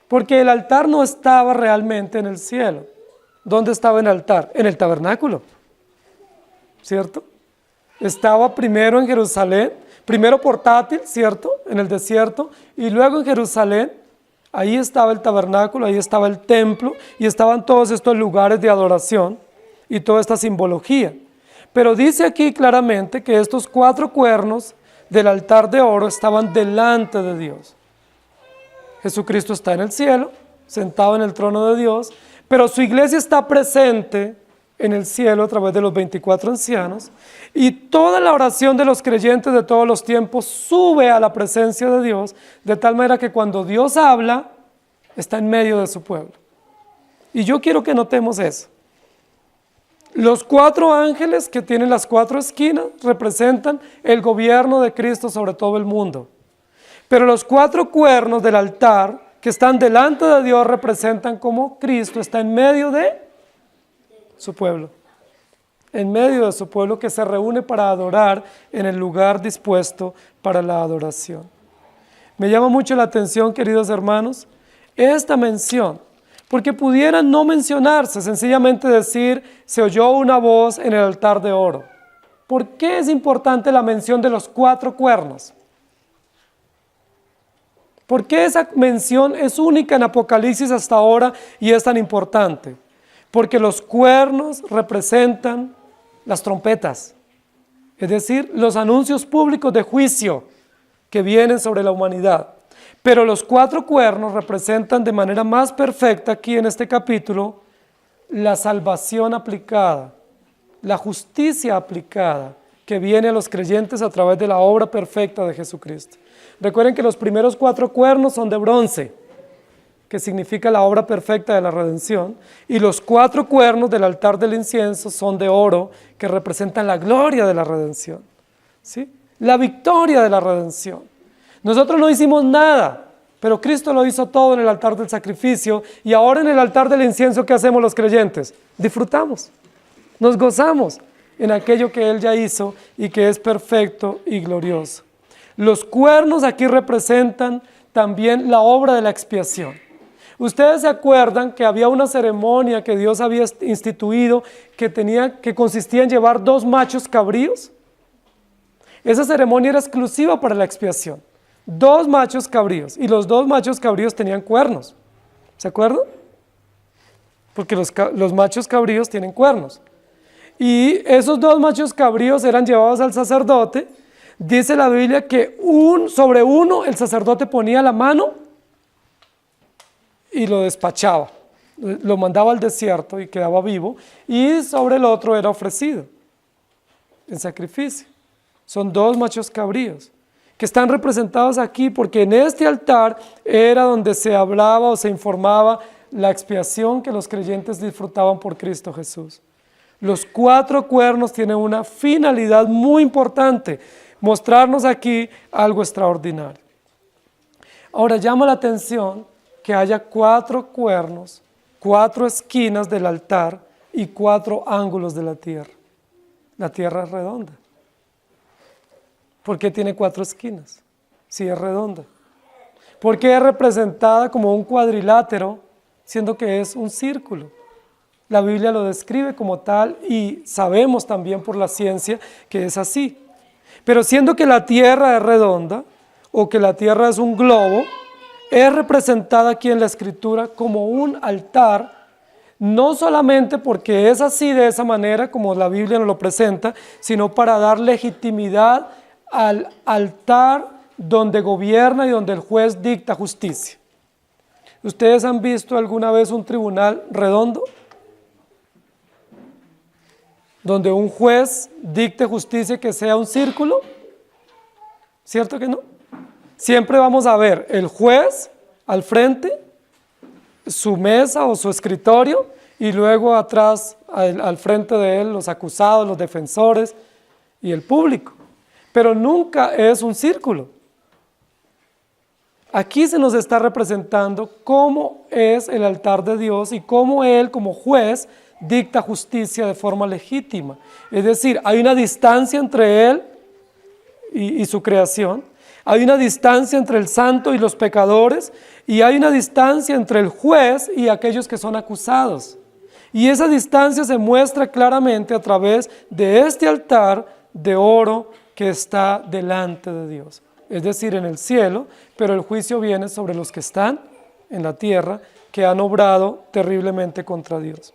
Porque el altar no estaba realmente en el cielo. ¿Dónde estaba el altar? En el tabernáculo, ¿cierto? Estaba primero en Jerusalén, primero portátil, ¿cierto? En el desierto, y luego en Jerusalén. Ahí estaba el tabernáculo, ahí estaba el templo, y estaban todos estos lugares de adoración, y toda esta simbología. Pero dice aquí claramente que estos 4 cuernos del altar de oro estaban delante de Dios. Jesucristo está en el cielo, sentado en el trono de Dios, pero su iglesia está presente en el cielo a través de los 24 ancianos, y toda la oración de los creyentes de todos los tiempos sube a la presencia de Dios, de tal manera que cuando Dios habla, está en medio de su pueblo. Y yo quiero que notemos eso. Los 4 ángeles que tienen las 4 esquinas representan el gobierno de Cristo sobre todo el mundo. Pero los 4 cuernos del altar que están delante de Dios representan cómo Cristo está en medio de su pueblo. En medio de su pueblo que se reúne para adorar en el lugar dispuesto para la adoración. Me llama mucho la atención, queridos hermanos, esta mención, porque pudiera no mencionarse, sencillamente decir, se oyó una voz en el altar de oro. ¿Por qué es importante la mención de los 4 cuernos? ¿Por qué esa mención es única en Apocalipsis hasta ahora y es tan importante? Porque los cuernos representan las trompetas, es decir, los anuncios públicos de juicio que vienen sobre la humanidad. Pero los 4 cuernos representan de manera más perfecta aquí en este capítulo la salvación aplicada, la justicia aplicada que viene a los creyentes a través de la obra perfecta de Jesucristo. Recuerden que los primeros 4 cuernos son de bronce, que significa la obra perfecta de la redención, y los 4 cuernos del altar del incienso son de oro, que representan la gloria de la redención. ¿Sí? la victoria de la redención. Nosotros no hicimos nada, pero Cristo lo hizo todo en el altar del sacrificio, y ahora en el altar del incienso, ¿qué hacemos los creyentes? Disfrutamos, nos gozamos en aquello que Él ya hizo y que es perfecto y glorioso. Los cuernos aquí representan también la obra de la expiación. Ustedes se acuerdan que había una ceremonia que Dios había instituido que consistía en llevar 2 machos cabríos. Esa ceremonia era exclusiva para la expiación. 2 machos cabríos, y los 2 machos cabríos tenían cuernos. ¿Se acuerdan? Porque los machos cabríos tienen cuernos. Y esos 2 machos cabríos eran llevados al sacerdote. Dice la Biblia que sobre uno el sacerdote ponía la mano y lo despachaba. Lo mandaba al desierto y quedaba vivo. Y sobre el otro era ofrecido en sacrificio. Son 2 machos cabríos que están representados aquí porque en este altar era donde se hablaba o se informaba la expiación que los creyentes disfrutaban por Cristo Jesús. Los 4 cuernos tienen una finalidad muy importante, mostrarnos aquí algo extraordinario. Ahora llama la atención que haya 4 cuernos, 4 esquinas del altar y 4 ángulos de la tierra. La tierra es redonda. ¿Por qué tiene 4 esquinas? Si es redonda. ¿Por qué es representada como un cuadrilátero, siendo que es un círculo? La Biblia lo describe como tal y sabemos también por la ciencia que es así. Pero siendo que la tierra es redonda o que la tierra es un globo, es representada aquí en la Escritura como un altar, no solamente porque es así de esa manera como la Biblia nos lo presenta, sino para dar legitimidad al altar donde gobierna y donde el juez dicta justicia. ¿Ustedes han visto alguna vez un tribunal redondo? Donde un juez dicte justicia que sea un círculo. ¿Cierto que no? Siempre vamos a ver el juez al frente, su mesa o su escritorio, y luego atrás, al frente de él, los acusados, los defensores y el público. Pero nunca es un círculo. Aquí se nos está representando cómo es el altar de Dios y cómo Él, como juez, dicta justicia de forma legítima. Es decir, hay una distancia entre Él y su creación, hay una distancia entre el santo y los pecadores, y hay una distancia entre el juez y aquellos que son acusados. Y esa distancia se muestra claramente a través de este altar de oro que está delante de Dios, es decir, en el cielo, pero el juicio viene sobre los que están en la tierra, que han obrado terriblemente contra Dios.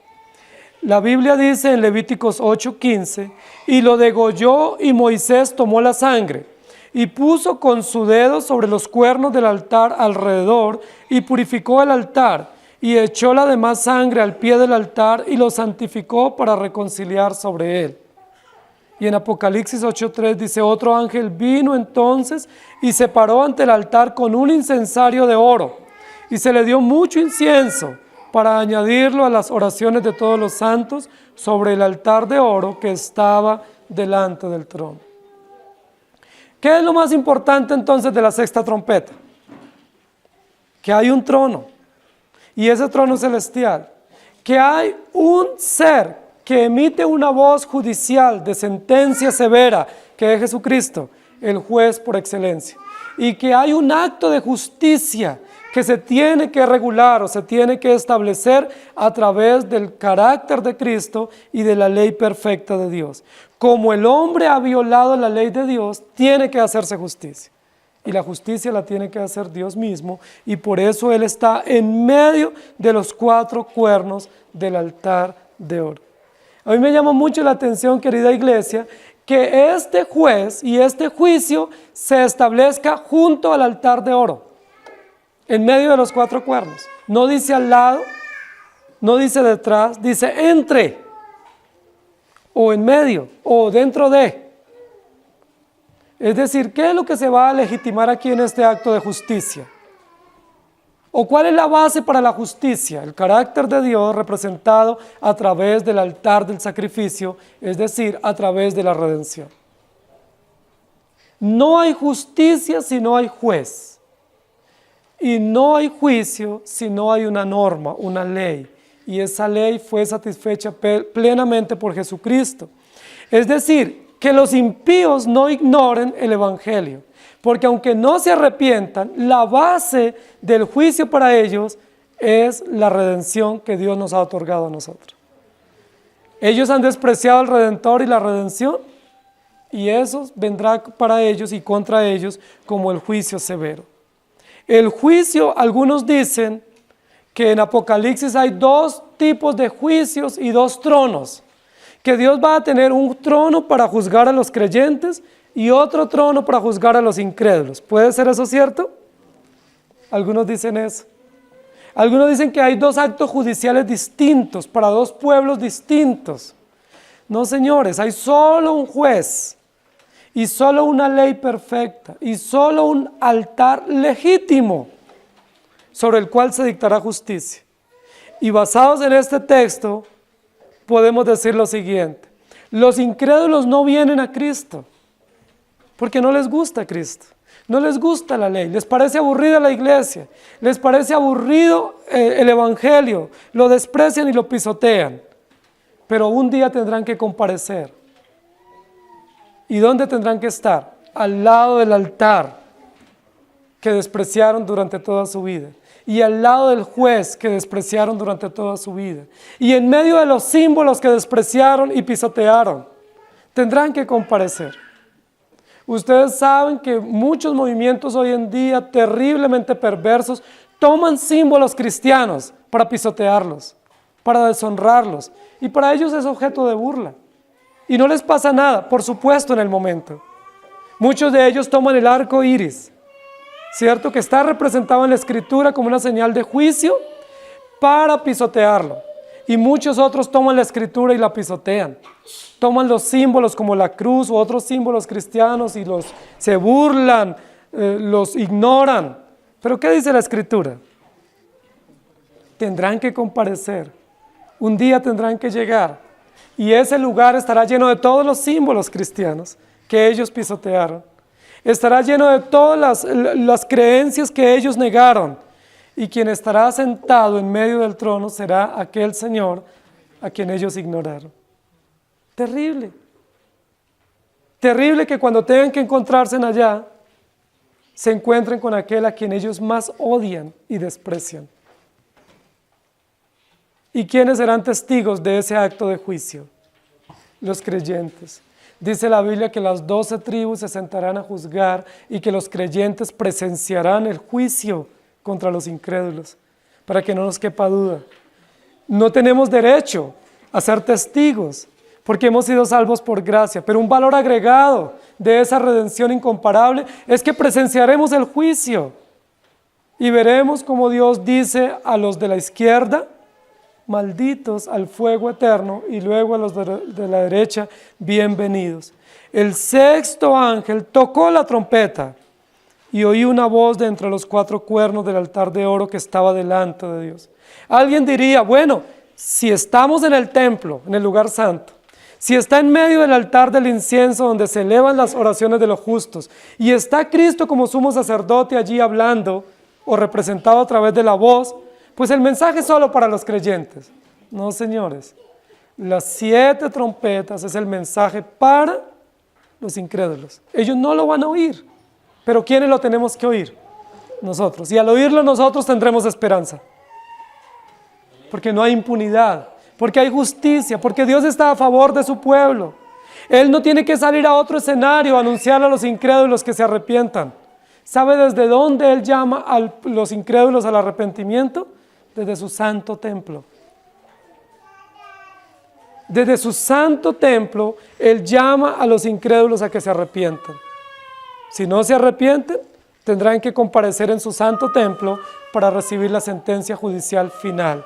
La Biblia dice en Levíticos 8:15, y lo degolló, y Moisés tomó la sangre, y puso con su dedo sobre los cuernos del altar alrededor, y purificó el altar, y echó la demás sangre al pie del altar, y lo santificó para reconciliar sobre él. Y en Apocalipsis 8:3 dice, otro ángel vino entonces y se paró ante el altar con un incensario de oro, y se le dio mucho incienso para añadirlo a las oraciones de todos los santos sobre el altar de oro que estaba delante del trono. ¿Qué es lo más importante entonces de la sexta trompeta? Que hay un trono, y ese trono celestial, que hay un ser que emite una voz judicial de sentencia severa, que es Jesucristo, el juez por excelencia, y que hay un acto de justicia que se tiene que regular o se tiene que establecer a través del carácter de Cristo y de la ley perfecta de Dios. Como el hombre ha violado la ley de Dios, tiene que hacerse justicia. Y la justicia la tiene que hacer Dios mismo, y por eso Él está en medio de los 4 cuernos del altar de oro. A mí me llama mucho la atención, querida iglesia, que este juez y este juicio se establezca junto al altar de oro, en medio de los 4 cuernos. No dice al lado, no dice detrás, dice entre, o en medio, o dentro de. Es decir, ¿qué es lo que se va a legitimar aquí en este acto de justicia? ¿O cuál es la base para la justicia? El carácter de Dios representado a través del altar del sacrificio, es decir, a través de la redención. No hay justicia si no hay juez. Y no hay juicio si no hay una norma, una ley. Y esa ley fue satisfecha plenamente por Jesucristo. Es decir, que los impíos no ignoren el Evangelio. Porque aunque no se arrepientan, la base del juicio para ellos es la redención que Dios nos ha otorgado a nosotros. Ellos han despreciado al Redentor y la redención, y eso vendrá para ellos y contra ellos como el juicio severo. El juicio, algunos dicen que en Apocalipsis hay 2 tipos de juicios y 2 tronos, que Dios va a tener un trono para juzgar a los creyentes y otro trono para juzgar a los incrédulos. ¿Puede ser eso cierto? Algunos dicen eso. Algunos dicen que hay 2 actos judiciales distintos para 2 pueblos distintos. No, señores, hay solo un juez y solo una ley perfecta y solo un altar legítimo sobre el cual se dictará justicia. Y basados en este texto podemos decir lo siguiente: los incrédulos no vienen a Cristo porque no les gusta Cristo, no les gusta la ley, les parece aburrida la iglesia, les parece aburrido el Evangelio, lo desprecian y lo pisotean, pero un día tendrán que comparecer. ¿Y dónde tendrán que estar? Al lado del altar que despreciaron durante toda su vida, y al lado del juez que despreciaron durante toda su vida, y en medio de los símbolos que despreciaron y pisotearon, tendrán que comparecer. Ustedes saben que muchos movimientos hoy en día terriblemente perversos toman símbolos cristianos para pisotearlos, para deshonrarlos, y para ellos es objeto de burla. Y no les pasa nada, por supuesto, en el momento. Muchos de ellos toman el arco iris, ¿cierto? Que está representado en la Escritura como una señal de juicio para pisotearlo. Y muchos otros toman la Escritura y la pisotean. Toman los símbolos como la cruz u otros símbolos cristianos y se burlan, los ignoran. ¿Pero qué dice la Escritura? Tendrán que comparecer. Un día tendrán que llegar. Y ese lugar estará lleno de todos los símbolos cristianos que ellos pisotearon. Estará lleno de todas las creencias que ellos negaron. Y quien estará sentado en medio del trono será aquel Señor a quien ellos ignoraron. Terrible. Terrible que cuando tengan que encontrarse en allá, se encuentren con aquel a quien ellos más odian y desprecian. ¿Y quiénes serán testigos de ese acto de juicio? Los creyentes. Dice la Biblia que las 12 tribus se sentarán a juzgar y que los creyentes presenciarán el juicio contra los incrédulos, para que no nos quepa duda. No tenemos derecho a ser testigos, porque hemos sido salvos por gracia, pero un valor agregado de esa redención incomparable es que presenciaremos el juicio y veremos como Dios dice a los de la izquierda: malditos al fuego eterno, y luego a los de la derecha: bienvenidos. El 6º ángel tocó la trompeta y oí una voz de entre los 4 cuernos del altar de oro que estaba delante de Dios. Alguien diría: bueno, si estamos en el templo, en el lugar santo, si está en medio del altar del incienso donde se elevan las oraciones de los justos, y está Cristo como sumo sacerdote allí hablando o representado a través de la voz, pues el mensaje es solo para los creyentes. No, señores, las 7 trompetas es el mensaje para los incrédulos. Ellos no lo van a oír, pero ¿quiénes lo tenemos que oír? Nosotros. Y al oírlo nosotros tendremos esperanza, porque no hay impunidad, porque hay justicia, porque Dios está a favor de su pueblo. Él no tiene que salir a otro escenario a anunciarle a los incrédulos que se arrepientan. ¿Sabe desde dónde Él llama a los incrédulos al arrepentimiento? Desde su santo templo. Desde su santo templo, Él llama a los incrédulos a que se arrepientan. Si no se arrepienten, tendrán que comparecer en su santo templo para recibir la sentencia judicial final.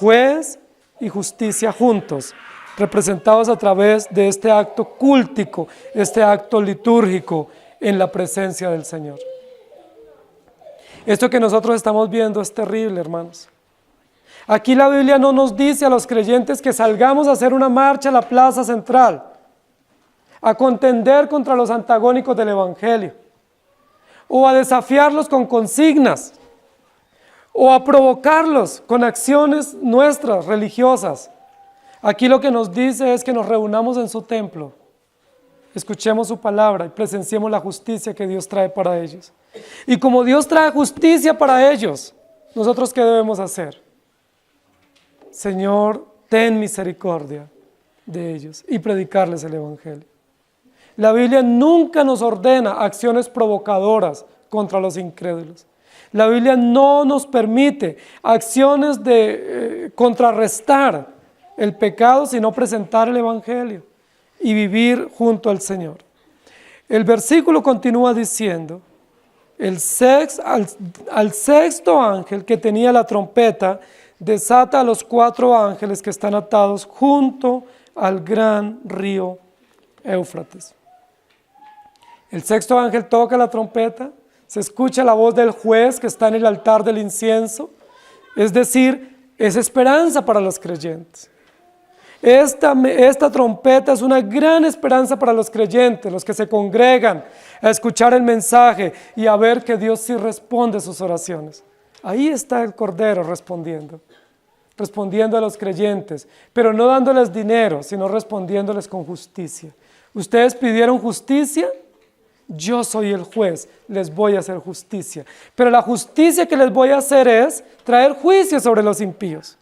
Juez y justicia juntos, representados a través de este acto cúltico, este acto litúrgico en la presencia del Señor. Esto que nosotros estamos viendo es terrible, hermanos. Aquí la Biblia no nos dice a los creyentes que salgamos a hacer una marcha a la plaza central. a contender contra los antagónicos del Evangelio, o a desafiarlos con consignas, o a provocarlos con acciones nuestras, religiosas. Aquí lo que nos dice es que nos reunamos en su templo, escuchemos su palabra y presenciemos la justicia que Dios trae para ellos. Y como Dios trae justicia para ellos, ¿nosotros qué debemos hacer? Señor, ten misericordia de ellos y predicarles el Evangelio. La Biblia nunca nos ordena acciones provocadoras contra los incrédulos. La Biblia no nos permite acciones de contrarrestar el pecado, sino presentar el Evangelio y vivir junto al Señor. El versículo continúa diciendo, al sexto ángel que tenía la trompeta, desata a los 4 ángeles que están atados junto al gran río Éufrates. El sexto ángel toca la trompeta, se escucha la voz del juez que está en el altar del incienso, es decir, es esperanza para los creyentes. Esta trompeta es una gran esperanza para los creyentes, los que se congregan a escuchar el mensaje y a ver que Dios sí responde a sus oraciones. Ahí está el Cordero respondiendo a los creyentes, pero no dándoles dinero, sino respondiéndoles con justicia. Ustedes pidieron justicia, yo soy el juez, les voy a hacer justicia. Pero la justicia que les voy a hacer es traer juicio sobre los impíos.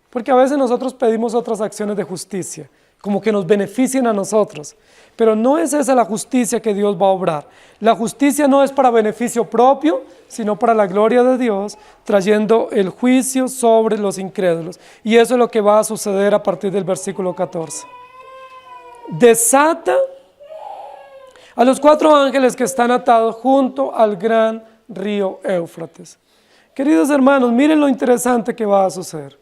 Porque a veces nosotros pedimos otras acciones de justicia, como que nos beneficien a nosotros. Pero no es esa la justicia que Dios va a obrar. La justicia no es para beneficio propio, sino para la gloria de Dios, trayendo el juicio sobre los incrédulos. Y eso es lo que va a suceder a partir del versículo 14. Desata a los 4 ángeles que están atados junto al gran río Éufrates. Queridos hermanos, miren lo interesante que va a suceder.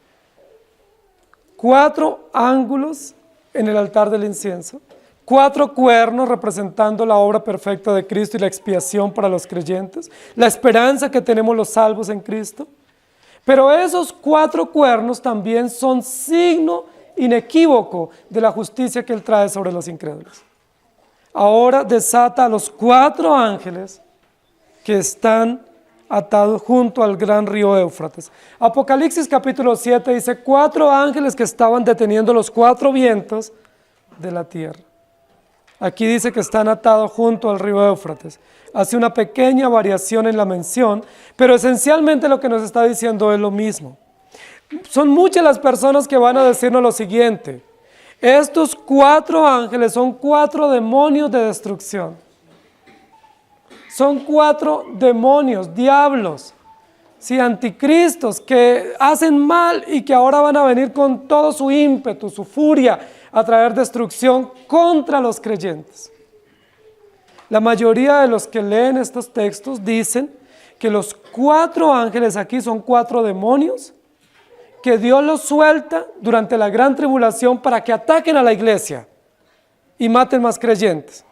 4 ángulos en el altar del incienso, 4 cuernos representando la obra perfecta de Cristo y la expiación para los creyentes, la esperanza que tenemos los salvos en Cristo. Pero esos 4 cuernos también son signo inequívoco de la justicia que Él trae sobre los incrédulos. Ahora desata a los 4 ángeles que están atados junto al gran río Éufrates. Apocalipsis capítulo 7 dice 4 ángeles que estaban deteniendo los 4 vientos de la tierra. Aquí dice que están atados junto al río Éufrates. Hace una pequeña variación en la mención, pero esencialmente lo que nos está diciendo es lo mismo. Son muchas las personas que van a decirnos lo siguiente: estos 4 ángeles son 4 demonios de destrucción. Son 4 demonios, diablos, sí, anticristos que hacen mal y que ahora van a venir con todo su ímpetu, su furia, a traer destrucción contra los creyentes. La mayoría de los que leen estos textos dicen que los 4 ángeles aquí son 4 demonios que Dios los suelta durante la gran tribulación para que ataquen a la iglesia y maten más creyentes.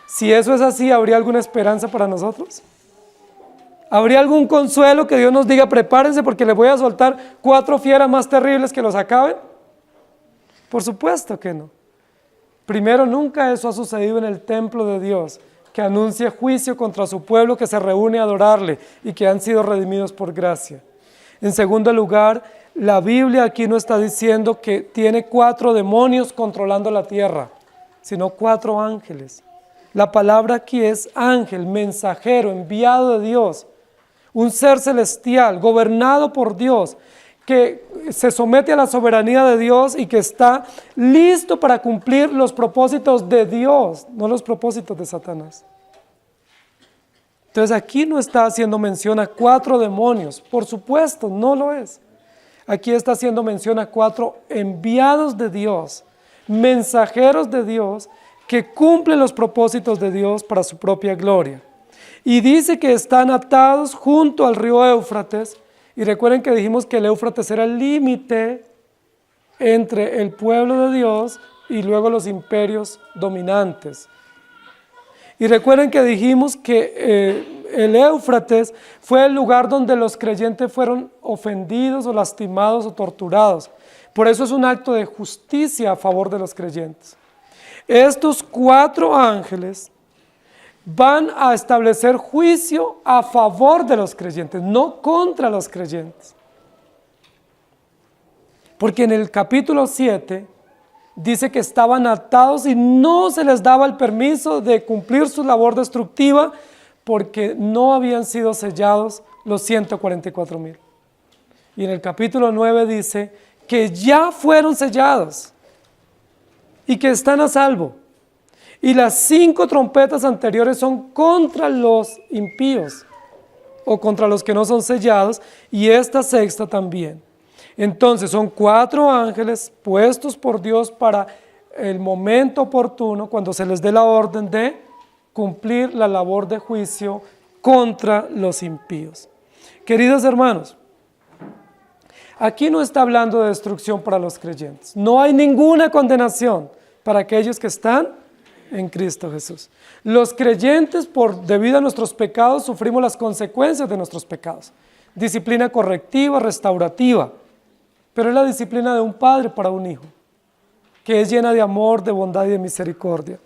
Si eso es así, ¿habría alguna esperanza para nosotros? ¿Habría algún consuelo que Dios nos diga, prepárense porque les voy a soltar 4 fieras más terribles que los acaben? Por supuesto que no. Primero, nunca eso ha sucedido en el templo de Dios, que anuncie juicio contra su pueblo que se reúne a adorarle y que han sido redimidos por gracia. En segundo lugar, la Biblia aquí no está diciendo que tiene 4 demonios controlando la tierra, sino 4 ángeles. La palabra aquí es ángel, mensajero, enviado de Dios, un ser celestial, gobernado por Dios, que se somete a la soberanía de Dios y que está listo para cumplir los propósitos de Dios, no los propósitos de Satanás. Entonces aquí no está haciendo mención a 4 demonios, por supuesto, no lo es. Aquí está haciendo mención a 4 enviados de Dios, mensajeros de Dios, que cumplen los propósitos de Dios para su propia gloria. Y dice que están atados junto al río Éufrates, y recuerden que dijimos que el Éufrates era el límite entre el pueblo de Dios y luego los imperios dominantes. Y recuerden que dijimos que el Éufrates fue el lugar donde los creyentes fueron ofendidos o lastimados o torturados. Por eso es un acto de justicia a favor de los creyentes. Estos 4 ángeles van a establecer juicio a favor de los creyentes, no contra los creyentes. Porque en el capítulo 7 dice que estaban atados y no se les daba el permiso de cumplir su labor destructiva porque no habían sido sellados los 144,000. Y en el capítulo 9 dice que ya fueron sellados y que están a salvo. Y las 5 trompetas anteriores son contra los impíos o contra los que no son sellados, y esta sexta también. Entonces son 4 ángeles puestos por Dios para el momento oportuno, cuando se les dé la orden de cumplir la labor de juicio contra los impíos. Queridos hermanos, aquí no está hablando de destrucción para los creyentes. No hay ninguna condenación para aquellos que están en Cristo Jesús. Los creyentes, debido a nuestros pecados, sufrimos las consecuencias de nuestros pecados. Disciplina correctiva, restaurativa. Pero es la disciplina de un padre para un hijo, que es llena de amor, de bondad y de misericordia.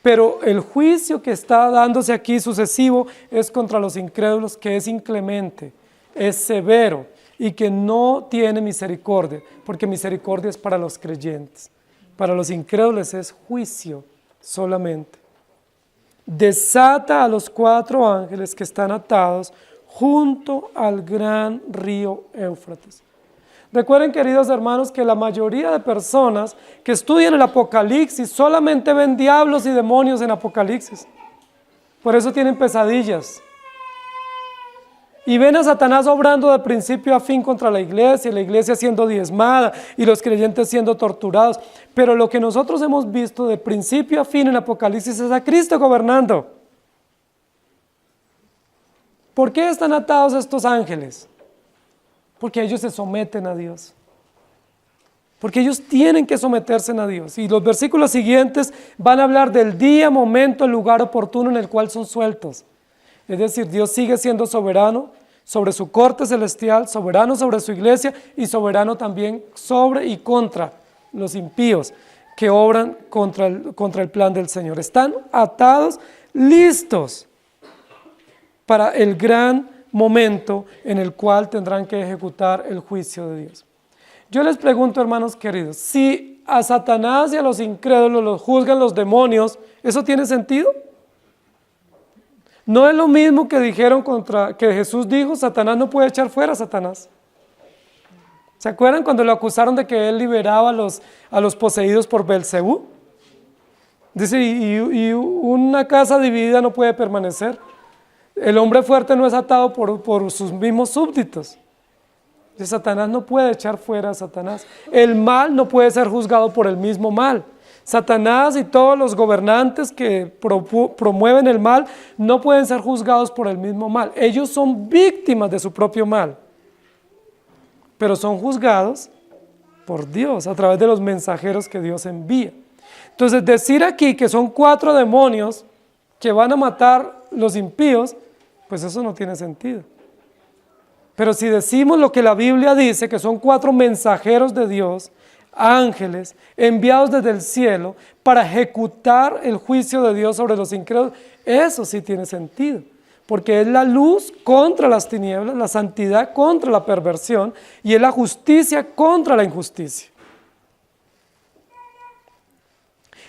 Pero el juicio que está dándose aquí sucesivo es contra los incrédulos, que es inclemente, es severo y que no tiene misericordia, porque misericordia es para los creyentes. Para los incrédulos es juicio solamente. Desata a los 4 ángeles que están atados junto al gran río Éufrates. Recuerden, queridos hermanos, que la mayoría de personas que estudian el Apocalipsis solamente ven diablos y demonios en Apocalipsis. Por eso tienen pesadillas. Y ven a Satanás obrando de principio a fin contra la iglesia siendo diezmada y los creyentes siendo torturados. Pero lo que nosotros hemos visto de principio a fin en Apocalipsis es a Cristo gobernando. ¿Por qué están atados estos ángeles? Porque ellos se someten a Dios. Porque ellos tienen que someterse a Dios. Y los versículos siguientes van a hablar del día, momento, el lugar oportuno en el cual son sueltos. Es decir, Dios sigue siendo soberano sobre su corte celestial, soberano sobre su iglesia y soberano también sobre y contra los impíos que obran contra el plan del Señor. Están atados, listos para el gran momento en el cual tendrán que ejecutar el juicio de Dios. Yo les pregunto, hermanos queridos, si a Satanás y a los incrédulos los juzgan los demonios, ¿eso tiene sentido? No es lo mismo que dijeron que Jesús dijo, Satanás no puede echar fuera a Satanás. ¿Se acuerdan cuando lo acusaron de que él liberaba a los poseídos por Belcebú? Dice, y una casa dividida no puede permanecer. El hombre fuerte no es atado por sus mismos súbditos. Y Satanás no puede echar fuera a Satanás. El mal no puede ser juzgado por el mismo mal. Satanás y todos los gobernantes que promueven el mal no pueden ser juzgados por el mismo mal. Ellos son víctimas de su propio mal, pero son juzgados por Dios a través de los mensajeros que Dios envía. Entonces, decir aquí que son 4 demonios que van a matar los impíos, pues eso no tiene sentido. Pero si decimos lo que la Biblia dice, que son 4 mensajeros de Dios, ángeles, enviados desde el cielo para ejecutar el juicio de Dios sobre los incrédulos, eso sí tiene sentido, porque es la luz contra las tinieblas, la santidad contra la perversión, y es la justicia contra la injusticia.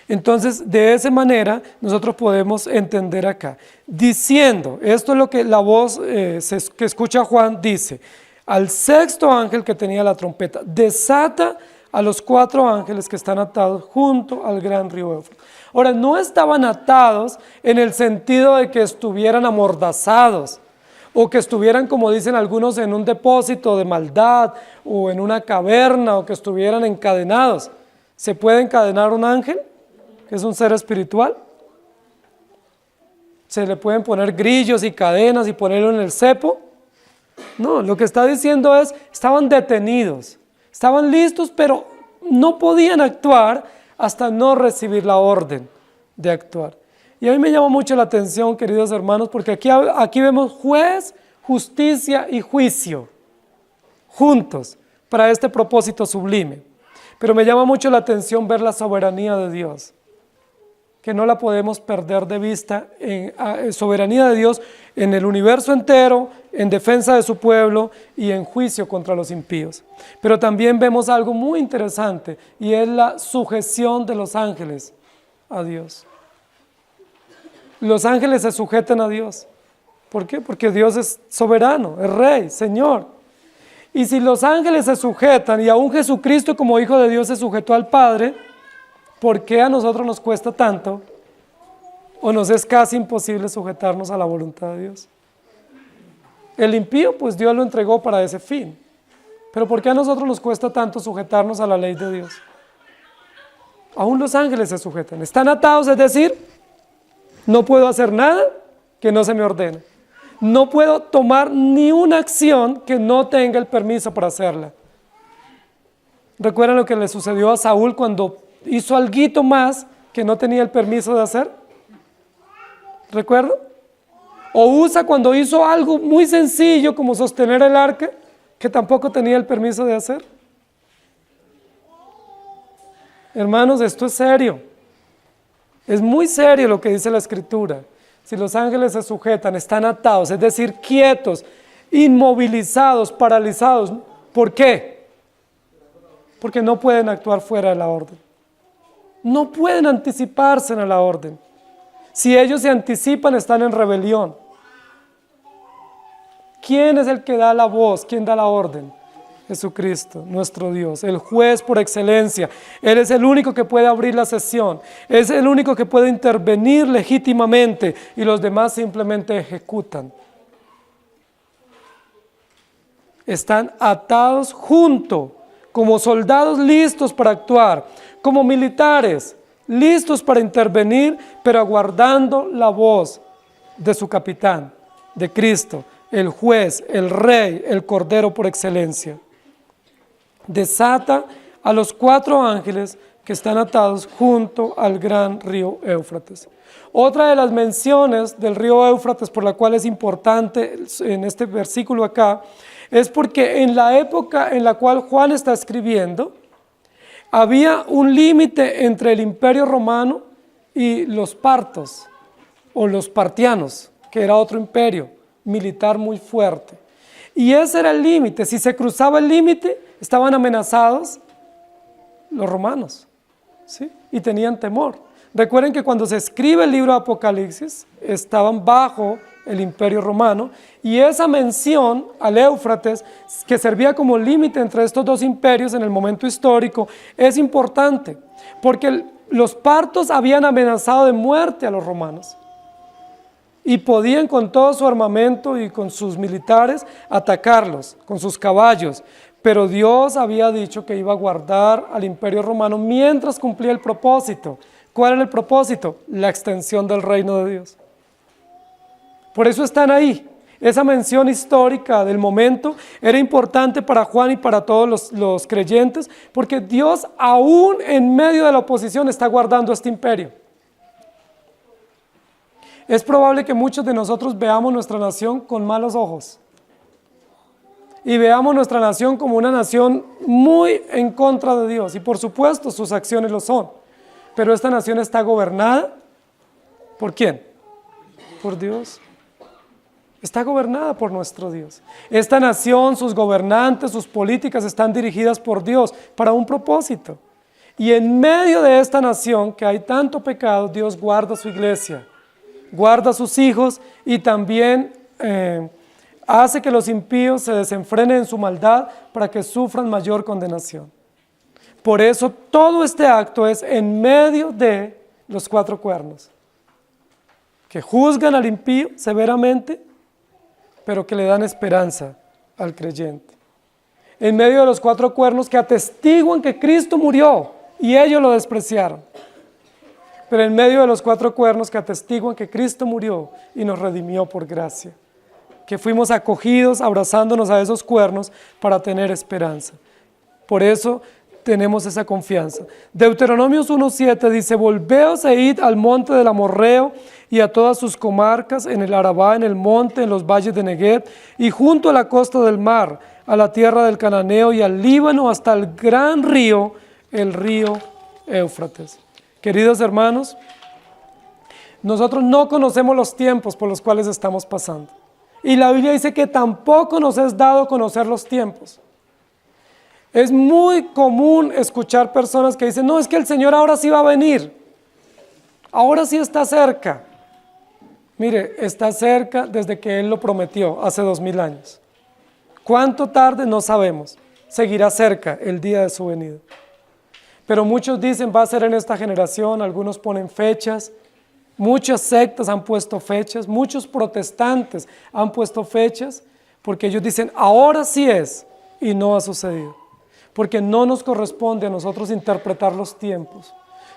Entonces, de esa manera, nosotros podemos entender acá, diciendo, esto es lo que la voz que escucha Juan dice, al 6.º ángel que tenía la trompeta, desata a los 4 ángeles que están atados junto al gran río Éufrates. Ahora, no estaban atados en el sentido de que estuvieran amordazados, o que estuvieran, como dicen algunos, en un depósito de maldad, o en una caverna, o que estuvieran encadenados. ¿Se puede encadenar un ángel, que es un ser espiritual? ¿Se le pueden poner grillos y cadenas y ponerlo en el cepo? No, lo que está diciendo es, estaban detenidos, estaban listos, pero no podían actuar hasta no recibir la orden de actuar. Y a mí me llama mucho la atención, queridos hermanos, porque aquí vemos juez, justicia y juicio juntos para este propósito sublime. Pero me llama mucho la atención ver la soberanía de Dios. que no la podemos perder de vista en soberanía de Dios en el universo entero, en defensa de su pueblo y en juicio contra los impíos. Pero también vemos algo muy interesante y es la sujeción de los ángeles a Dios. Los ángeles se sujetan a Dios. ¿Por qué? Porque Dios es soberano, es Rey, Señor. Y si los ángeles se sujetan y aún Jesucristo como Hijo de Dios se sujetó al Padre, ¿por qué a nosotros nos cuesta tanto o nos es casi imposible sujetarnos a la voluntad de Dios? El impío, pues Dios lo entregó para ese fin. Pero ¿por qué a nosotros nos cuesta tanto sujetarnos a la ley de Dios? Aún los ángeles se sujetan. Están atados, es decir, no puedo hacer nada que no se me ordene. No puedo tomar ni una acción que no tenga el permiso para hacerla. ¿Recuerdan lo que le sucedió a Saúl cuando hizo alguito más que no tenía el permiso de hacer? ¿Recuerdan? O Usa cuando hizo algo muy sencillo como sostener el arca, que tampoco tenía el permiso de hacer. Hermanos, esto es serio. Es muy serio lo que dice la Escritura. Si los ángeles se sujetan, están atados, es decir, quietos, inmovilizados, paralizados. ¿Por qué? Porque no pueden actuar fuera de la orden. No pueden anticiparse en la orden. Si ellos se anticipan, están en rebelión. ¿Quién es el que da la voz? ¿Quién da la orden? Jesucristo, nuestro Dios, el juez por excelencia. Él es el único que puede abrir la sesión. Es el único que puede intervenir legítimamente y los demás simplemente ejecutan. Están atados junto, como soldados listos para actuar, como militares listos para intervenir, pero aguardando la voz de su capitán, de Cristo, el juez, el rey, el cordero por excelencia. Desata a los 4 ángeles que están atados junto al gran río Éufrates. Otra de las menciones del río Éufrates por la cual es importante en este versículo acá, es porque en la época en la cual Juan está escribiendo, había un límite entre el Imperio Romano y los partos, o los partianos, que era otro imperio militar muy fuerte. Y ese era el límite. Si se cruzaba el límite, estaban amenazados los romanos, ¿sí? Y tenían temor. Recuerden que cuando se escribe el libro de Apocalipsis, estaban bajo el Imperio Romano, y esa mención al Éufrates, que servía como límite entre estos 2 imperios en el momento histórico, es importante, porque los partos habían amenazado de muerte a los romanos, y podían con todo su armamento y con sus militares atacarlos, con sus caballos, pero Dios había dicho que iba a guardar al Imperio Romano mientras cumplía el propósito. ¿Cuál era el propósito? La extensión del reino de Dios. Por eso están ahí. Esa mención histórica del momento era importante para Juan y para todos los creyentes, porque Dios aún en medio de la oposición está guardando este imperio. Es probable que muchos de nosotros veamos nuestra nación con malos ojos y veamos nuestra nación como una nación muy en contra de Dios, y por supuesto sus acciones lo son, pero esta nación está gobernada ¿por quién? Por Dios. Está gobernada por nuestro Dios. Esta nación, sus gobernantes, sus políticas están dirigidas por Dios para un propósito. Y en medio de esta nación que hay tanto pecado, Dios guarda su iglesia, guarda a sus hijos, y también hace que los impíos se desenfrenen en su maldad para que sufran mayor condenación. Por eso todo este acto es en medio de los 4 cuernos, que juzgan al impío severamente, pero que le dan esperanza al creyente. En medio de los 4 cuernos que atestiguan que Cristo murió y ellos lo despreciaron. Pero en medio de los 4 cuernos que atestiguan que Cristo murió y nos redimió por gracia. Que fuimos acogidos abrazándonos a esos cuernos para tener esperanza. Por eso tenemos esa confianza. Deuteronomios 1:7 dice: volveos e id al monte del Amorreo y a todas sus comarcas, en el Arabá, en el monte, en los valles de Neguev, y junto a la costa del mar, a la tierra del Cananeo y al Líbano, hasta el gran río, el río Éufrates. Queridos hermanos, Nosotros no conocemos los tiempos por los cuales estamos pasando. Y la Biblia dice que tampoco nos es dado conocer los tiempos. Es muy común escuchar personas que dicen, no, es que el Señor ahora sí va a venir. Ahora sí está cerca. Mire, está cerca desde que Él lo prometió, hace 2000 años. ¿Cuánto tarde? No sabemos. Seguirá cerca el día de su venida. Pero muchos dicen, va a ser en esta generación, algunos ponen fechas. Muchas sectas han puesto fechas, muchos protestantes han puesto fechas, porque ellos dicen, ahora sí es, y no ha sucedido. Porque no nos corresponde a nosotros interpretar los tiempos.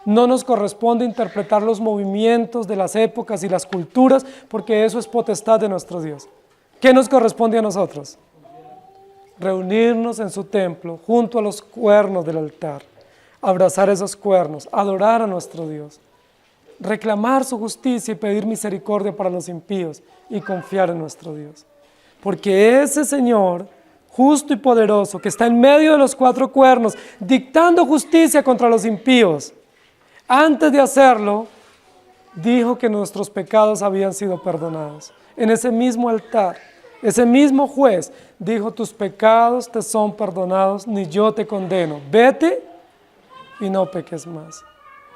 No nos corresponde interpretar los movimientos de las épocas y las culturas, porque eso es potestad de nuestro Dios. ¿Qué nos corresponde a nosotros? Reunirnos en su templo, junto a los cuernos del altar, abrazar esos cuernos, adorar a nuestro Dios, reclamar su justicia y pedir misericordia para los impíos y confiar en nuestro Dios. Porque ese Señor, justo y poderoso, que está en medio de los 4 cuernos, dictando justicia contra los impíos, antes de hacerlo, dijo que nuestros pecados habían sido perdonados. En ese mismo altar, ese mismo juez dijo, tus pecados te son perdonados, ni yo te condeno. Vete y no peques más.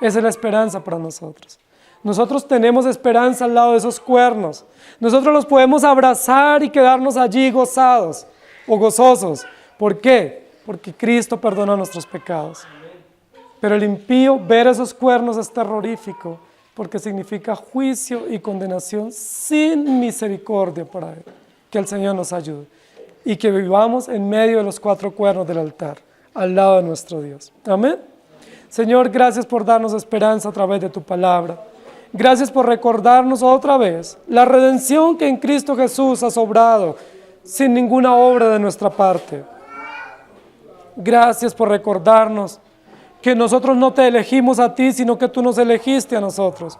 Esa es la esperanza para nosotros. Nosotros tenemos esperanza al lado de esos cuernos. Nosotros los podemos abrazar y quedarnos allí gozados o gozosos. ¿Por qué? Porque Cristo perdonó nuestros pecados. Pero el impío, ver esos cuernos es terrorífico, porque significa juicio y condenación sin misericordia para él. Que el Señor nos ayude y que vivamos en medio de los 4 cuernos del altar, al lado de nuestro Dios. Amén. Señor, gracias por darnos esperanza a través de tu palabra. Gracias por recordarnos otra vez la redención que en Cristo Jesús has obrado sin ninguna obra de nuestra parte. Gracias por recordarnos que nosotros no te elegimos a ti, sino que tú nos elegiste a nosotros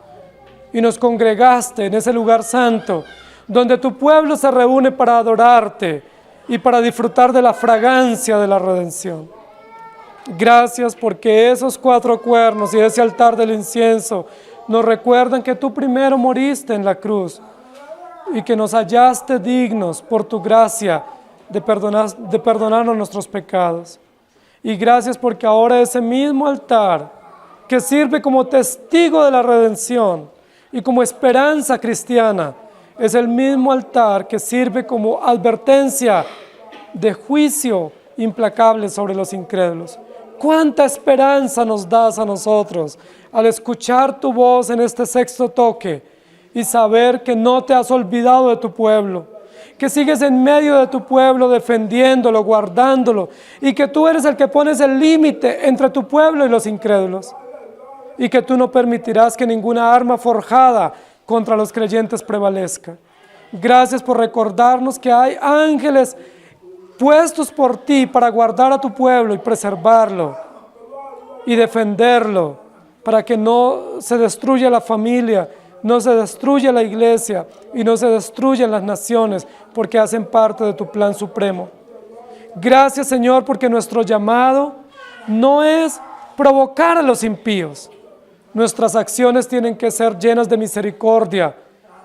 y nos congregaste en ese lugar santo, donde tu pueblo se reúne para adorarte y para disfrutar de la fragancia de la redención. Gracias porque esos 4 cuernos y ese altar del incienso nos recuerdan que tú primero moriste en la cruz y que nos hallaste dignos por tu gracia de perdonarnos nuestros pecados. Y gracias porque ahora ese mismo altar que sirve como testigo de la redención y como esperanza cristiana, es el mismo altar que sirve como advertencia de juicio implacable sobre los incrédulos. ¿Cuánta esperanza nos das a nosotros al escuchar tu voz en este 6º toque y saber que no te has olvidado de tu pueblo, que sigues en medio de tu pueblo defendiéndolo, guardándolo, y que tú eres el que pones el límite entre tu pueblo y los incrédulos, y que tú no permitirás que ninguna arma forjada contra los creyentes prevalezca. Gracias por recordarnos que hay ángeles puestos por ti para guardar a tu pueblo y preservarlo y defenderlo, para que no se destruya la familia, no se destruya la iglesia y no se destruyan las naciones, porque hacen parte de tu plan supremo. Gracias, Señor, porque nuestro llamado no es provocar a los impíos. Nuestras acciones tienen que ser llenas de misericordia,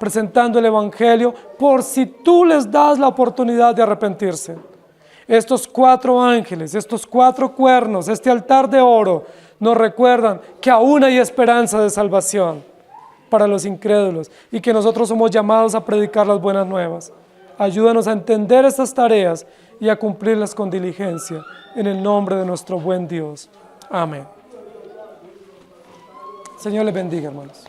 presentando el Evangelio por si tú les das la oportunidad de arrepentirse. Estos 4 ángeles, estos 4 cuernos, este altar de oro, nos recuerdan que aún hay esperanza de salvación para los incrédulos y que nosotros somos llamados a predicar las buenas nuevas. Ayúdanos a entender estas tareas y a cumplirlas con diligencia, en el nombre de nuestro buen Dios. Amén. Señor les bendiga, hermanos.